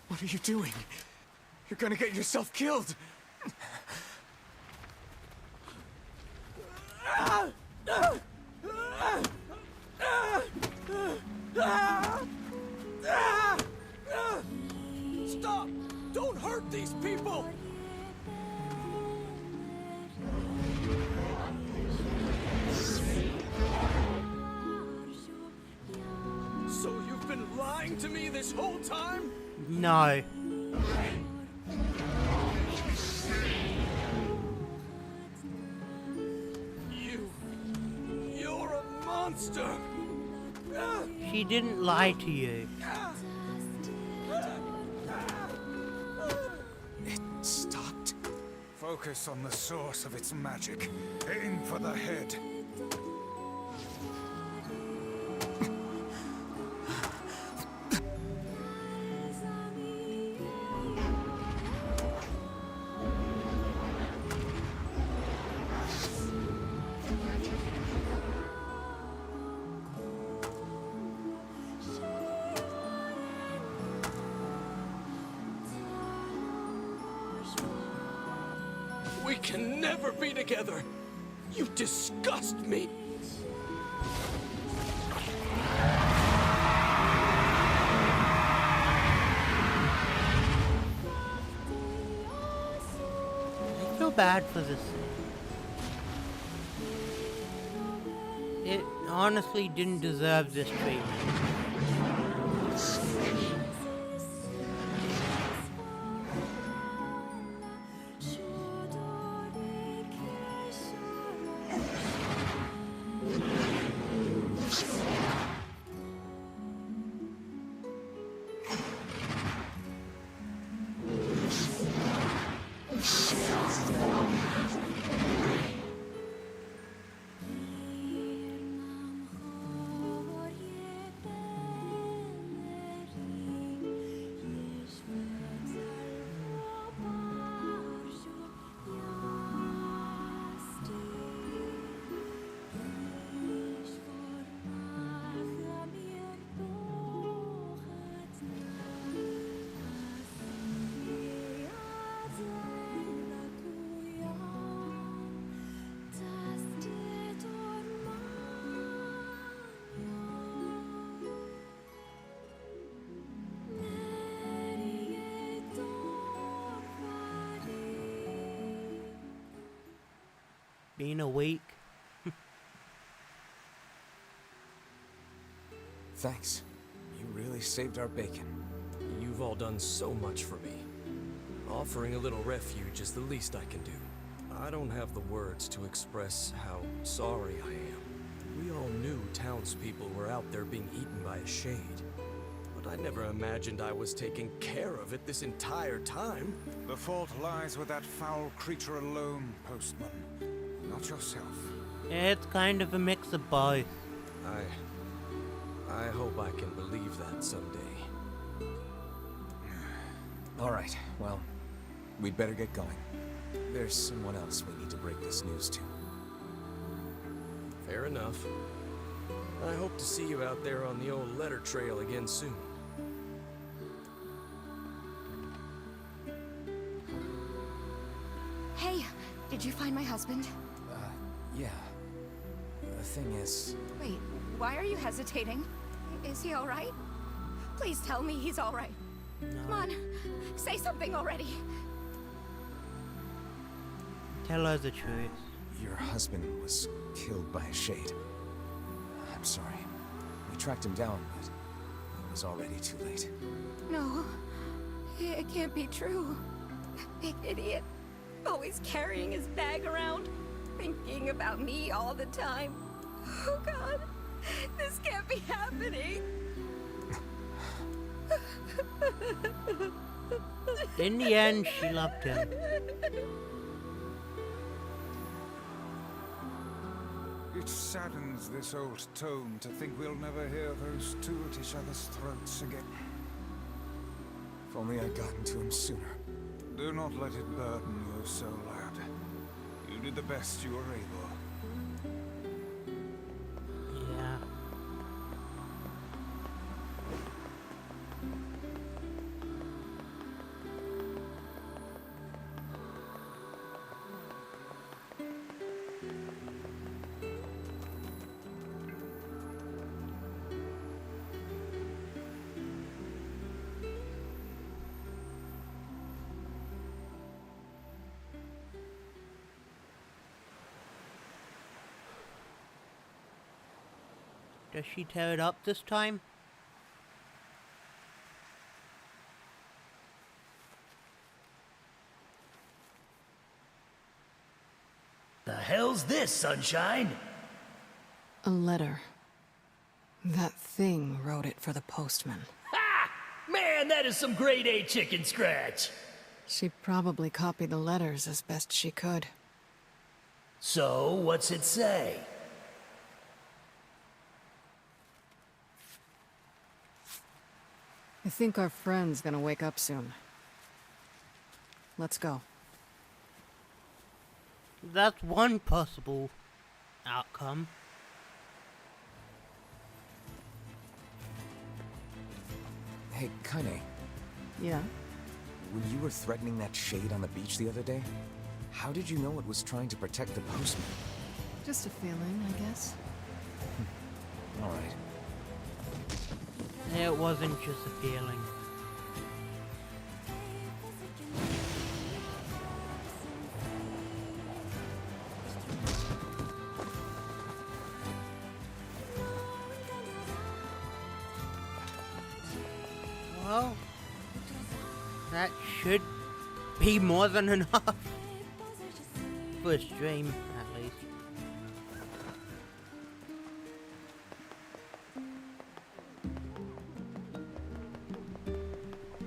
What are you doing? You're gonna get yourself killed. Stop! Don't hurt these people! So you've been lying to me this whole time? No. You're a monster! She didn't lie to you. It stopped. Focus on the source of its magic. Aim for the head. We can never be together. You disgust me. I feel bad for this. It honestly didn't deserve this treatment. been a week. Thanks. You really saved our bacon. You've all done so much for me. Offering a little refuge is the least I can do. I don't have the words to express how sorry I am. We all knew townspeople were out there being eaten by a shade. But I never imagined I was taking care of it this entire time. The fault lies with that foul creature alone, Postman. Not yourself. It's kind of a mix of both. I hope I can believe that someday. All right, well, we'd better get going. There's someone else we need to break this news to. Fair enough. I hope to see you out there on the old letter trail again soon. Hey, did you find my husband? Yeah. The thing is... Wait, why are you hesitating? Is he alright? Please tell me he's alright. Come on, say something already. Tell her the truth. Your husband was killed by a shade. I'm sorry. We tracked him down, but it was already too late. No, it can't be true. Big idiot. Always carrying his bag around, thinking about me all the time. Oh God, this can't be happening. In the end, she loved him. It saddens this old tome to think we'll never hear those two at each other's throats again. If only I'd gotten to him sooner. Do not let it burden your soul, lad. You did the best you were able. Yeah. Does she tear it up this time? The hell's this, Sunshine? A letter. That thing wrote it for the postman. Ha! Man, that is some grade A chicken scratch. She probably copied the letters as best she could. So, what's it say? I think our friend's gonna wake up soon. Let's go. That's one possible outcome. Hey, Kane. Yeah? When you were threatening that shade on the beach the other day, how did you know it was trying to protect the postman? Just a feeling, I guess. All right. It wasn't just a feeling. Well, that should be more than enough for a stream, at least.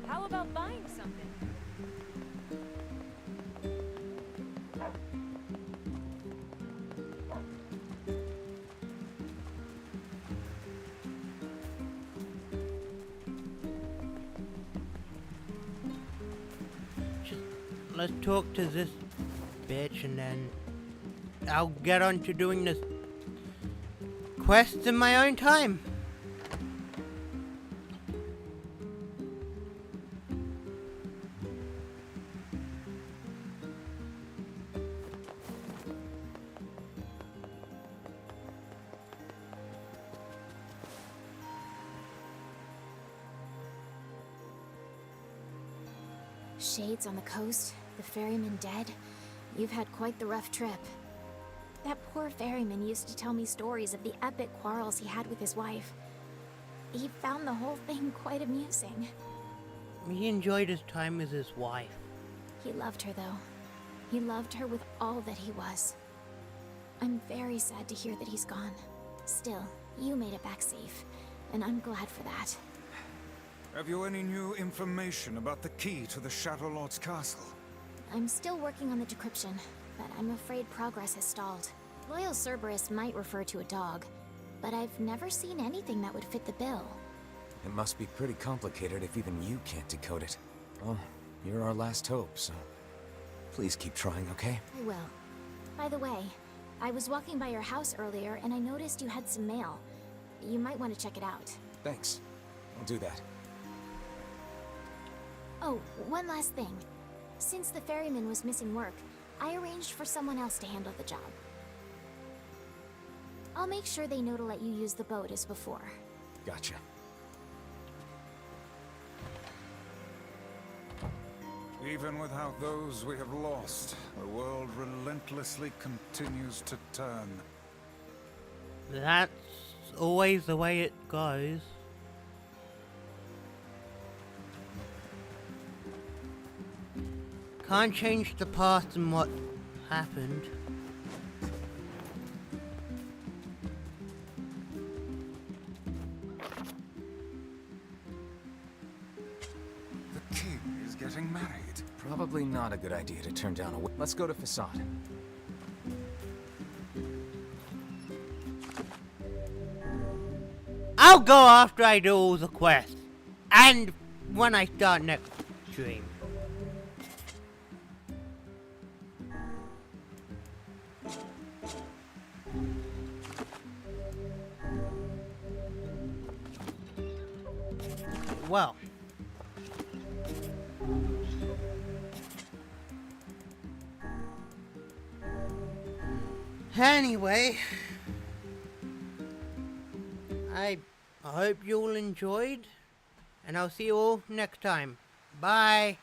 How about buying something? Let's talk to this bitch and then I'll get on to doing this quest in my own time. Shades on the coast, the ferryman dead. You've had quite the rough trip. That poor ferryman used to tell me stories of the epic quarrels he had with his wife. He found the whole thing quite amusing. He enjoyed his time with his wife. He loved her, though. He loved her with all that he was. I'm very sad to hear that he's gone. Still, you made it back safe, and I'm glad for that. Have you any new information about the key to the Shadow Lord's castle? I'm still working on the decryption, but I'm afraid progress has stalled. Loyal Cerberus might refer to a dog, but I've never seen anything that would fit the bill. It must be pretty complicated if even you can't decode it. Well, you're our last hope, so please keep trying, okay? I will. By the way, I was walking by your house earlier and I noticed you had some mail. You might want to check it out. Thanks. I'll do that. Oh, one last thing. Since the ferryman was missing work, I arranged for someone else to handle the job. I'll make sure they know to let you use the boat as before. Gotcha. Even without those we have lost, the world relentlessly continues to turn. That's always the way it goes. Can't change the past and what happened. The king is getting married. Probably not a good idea to turn down a... Let's go to Facade. I'll go after I do all the quests. And when I start next stream. Well. Anyway, I hope you all enjoyed, and I'll see you all next time. Bye.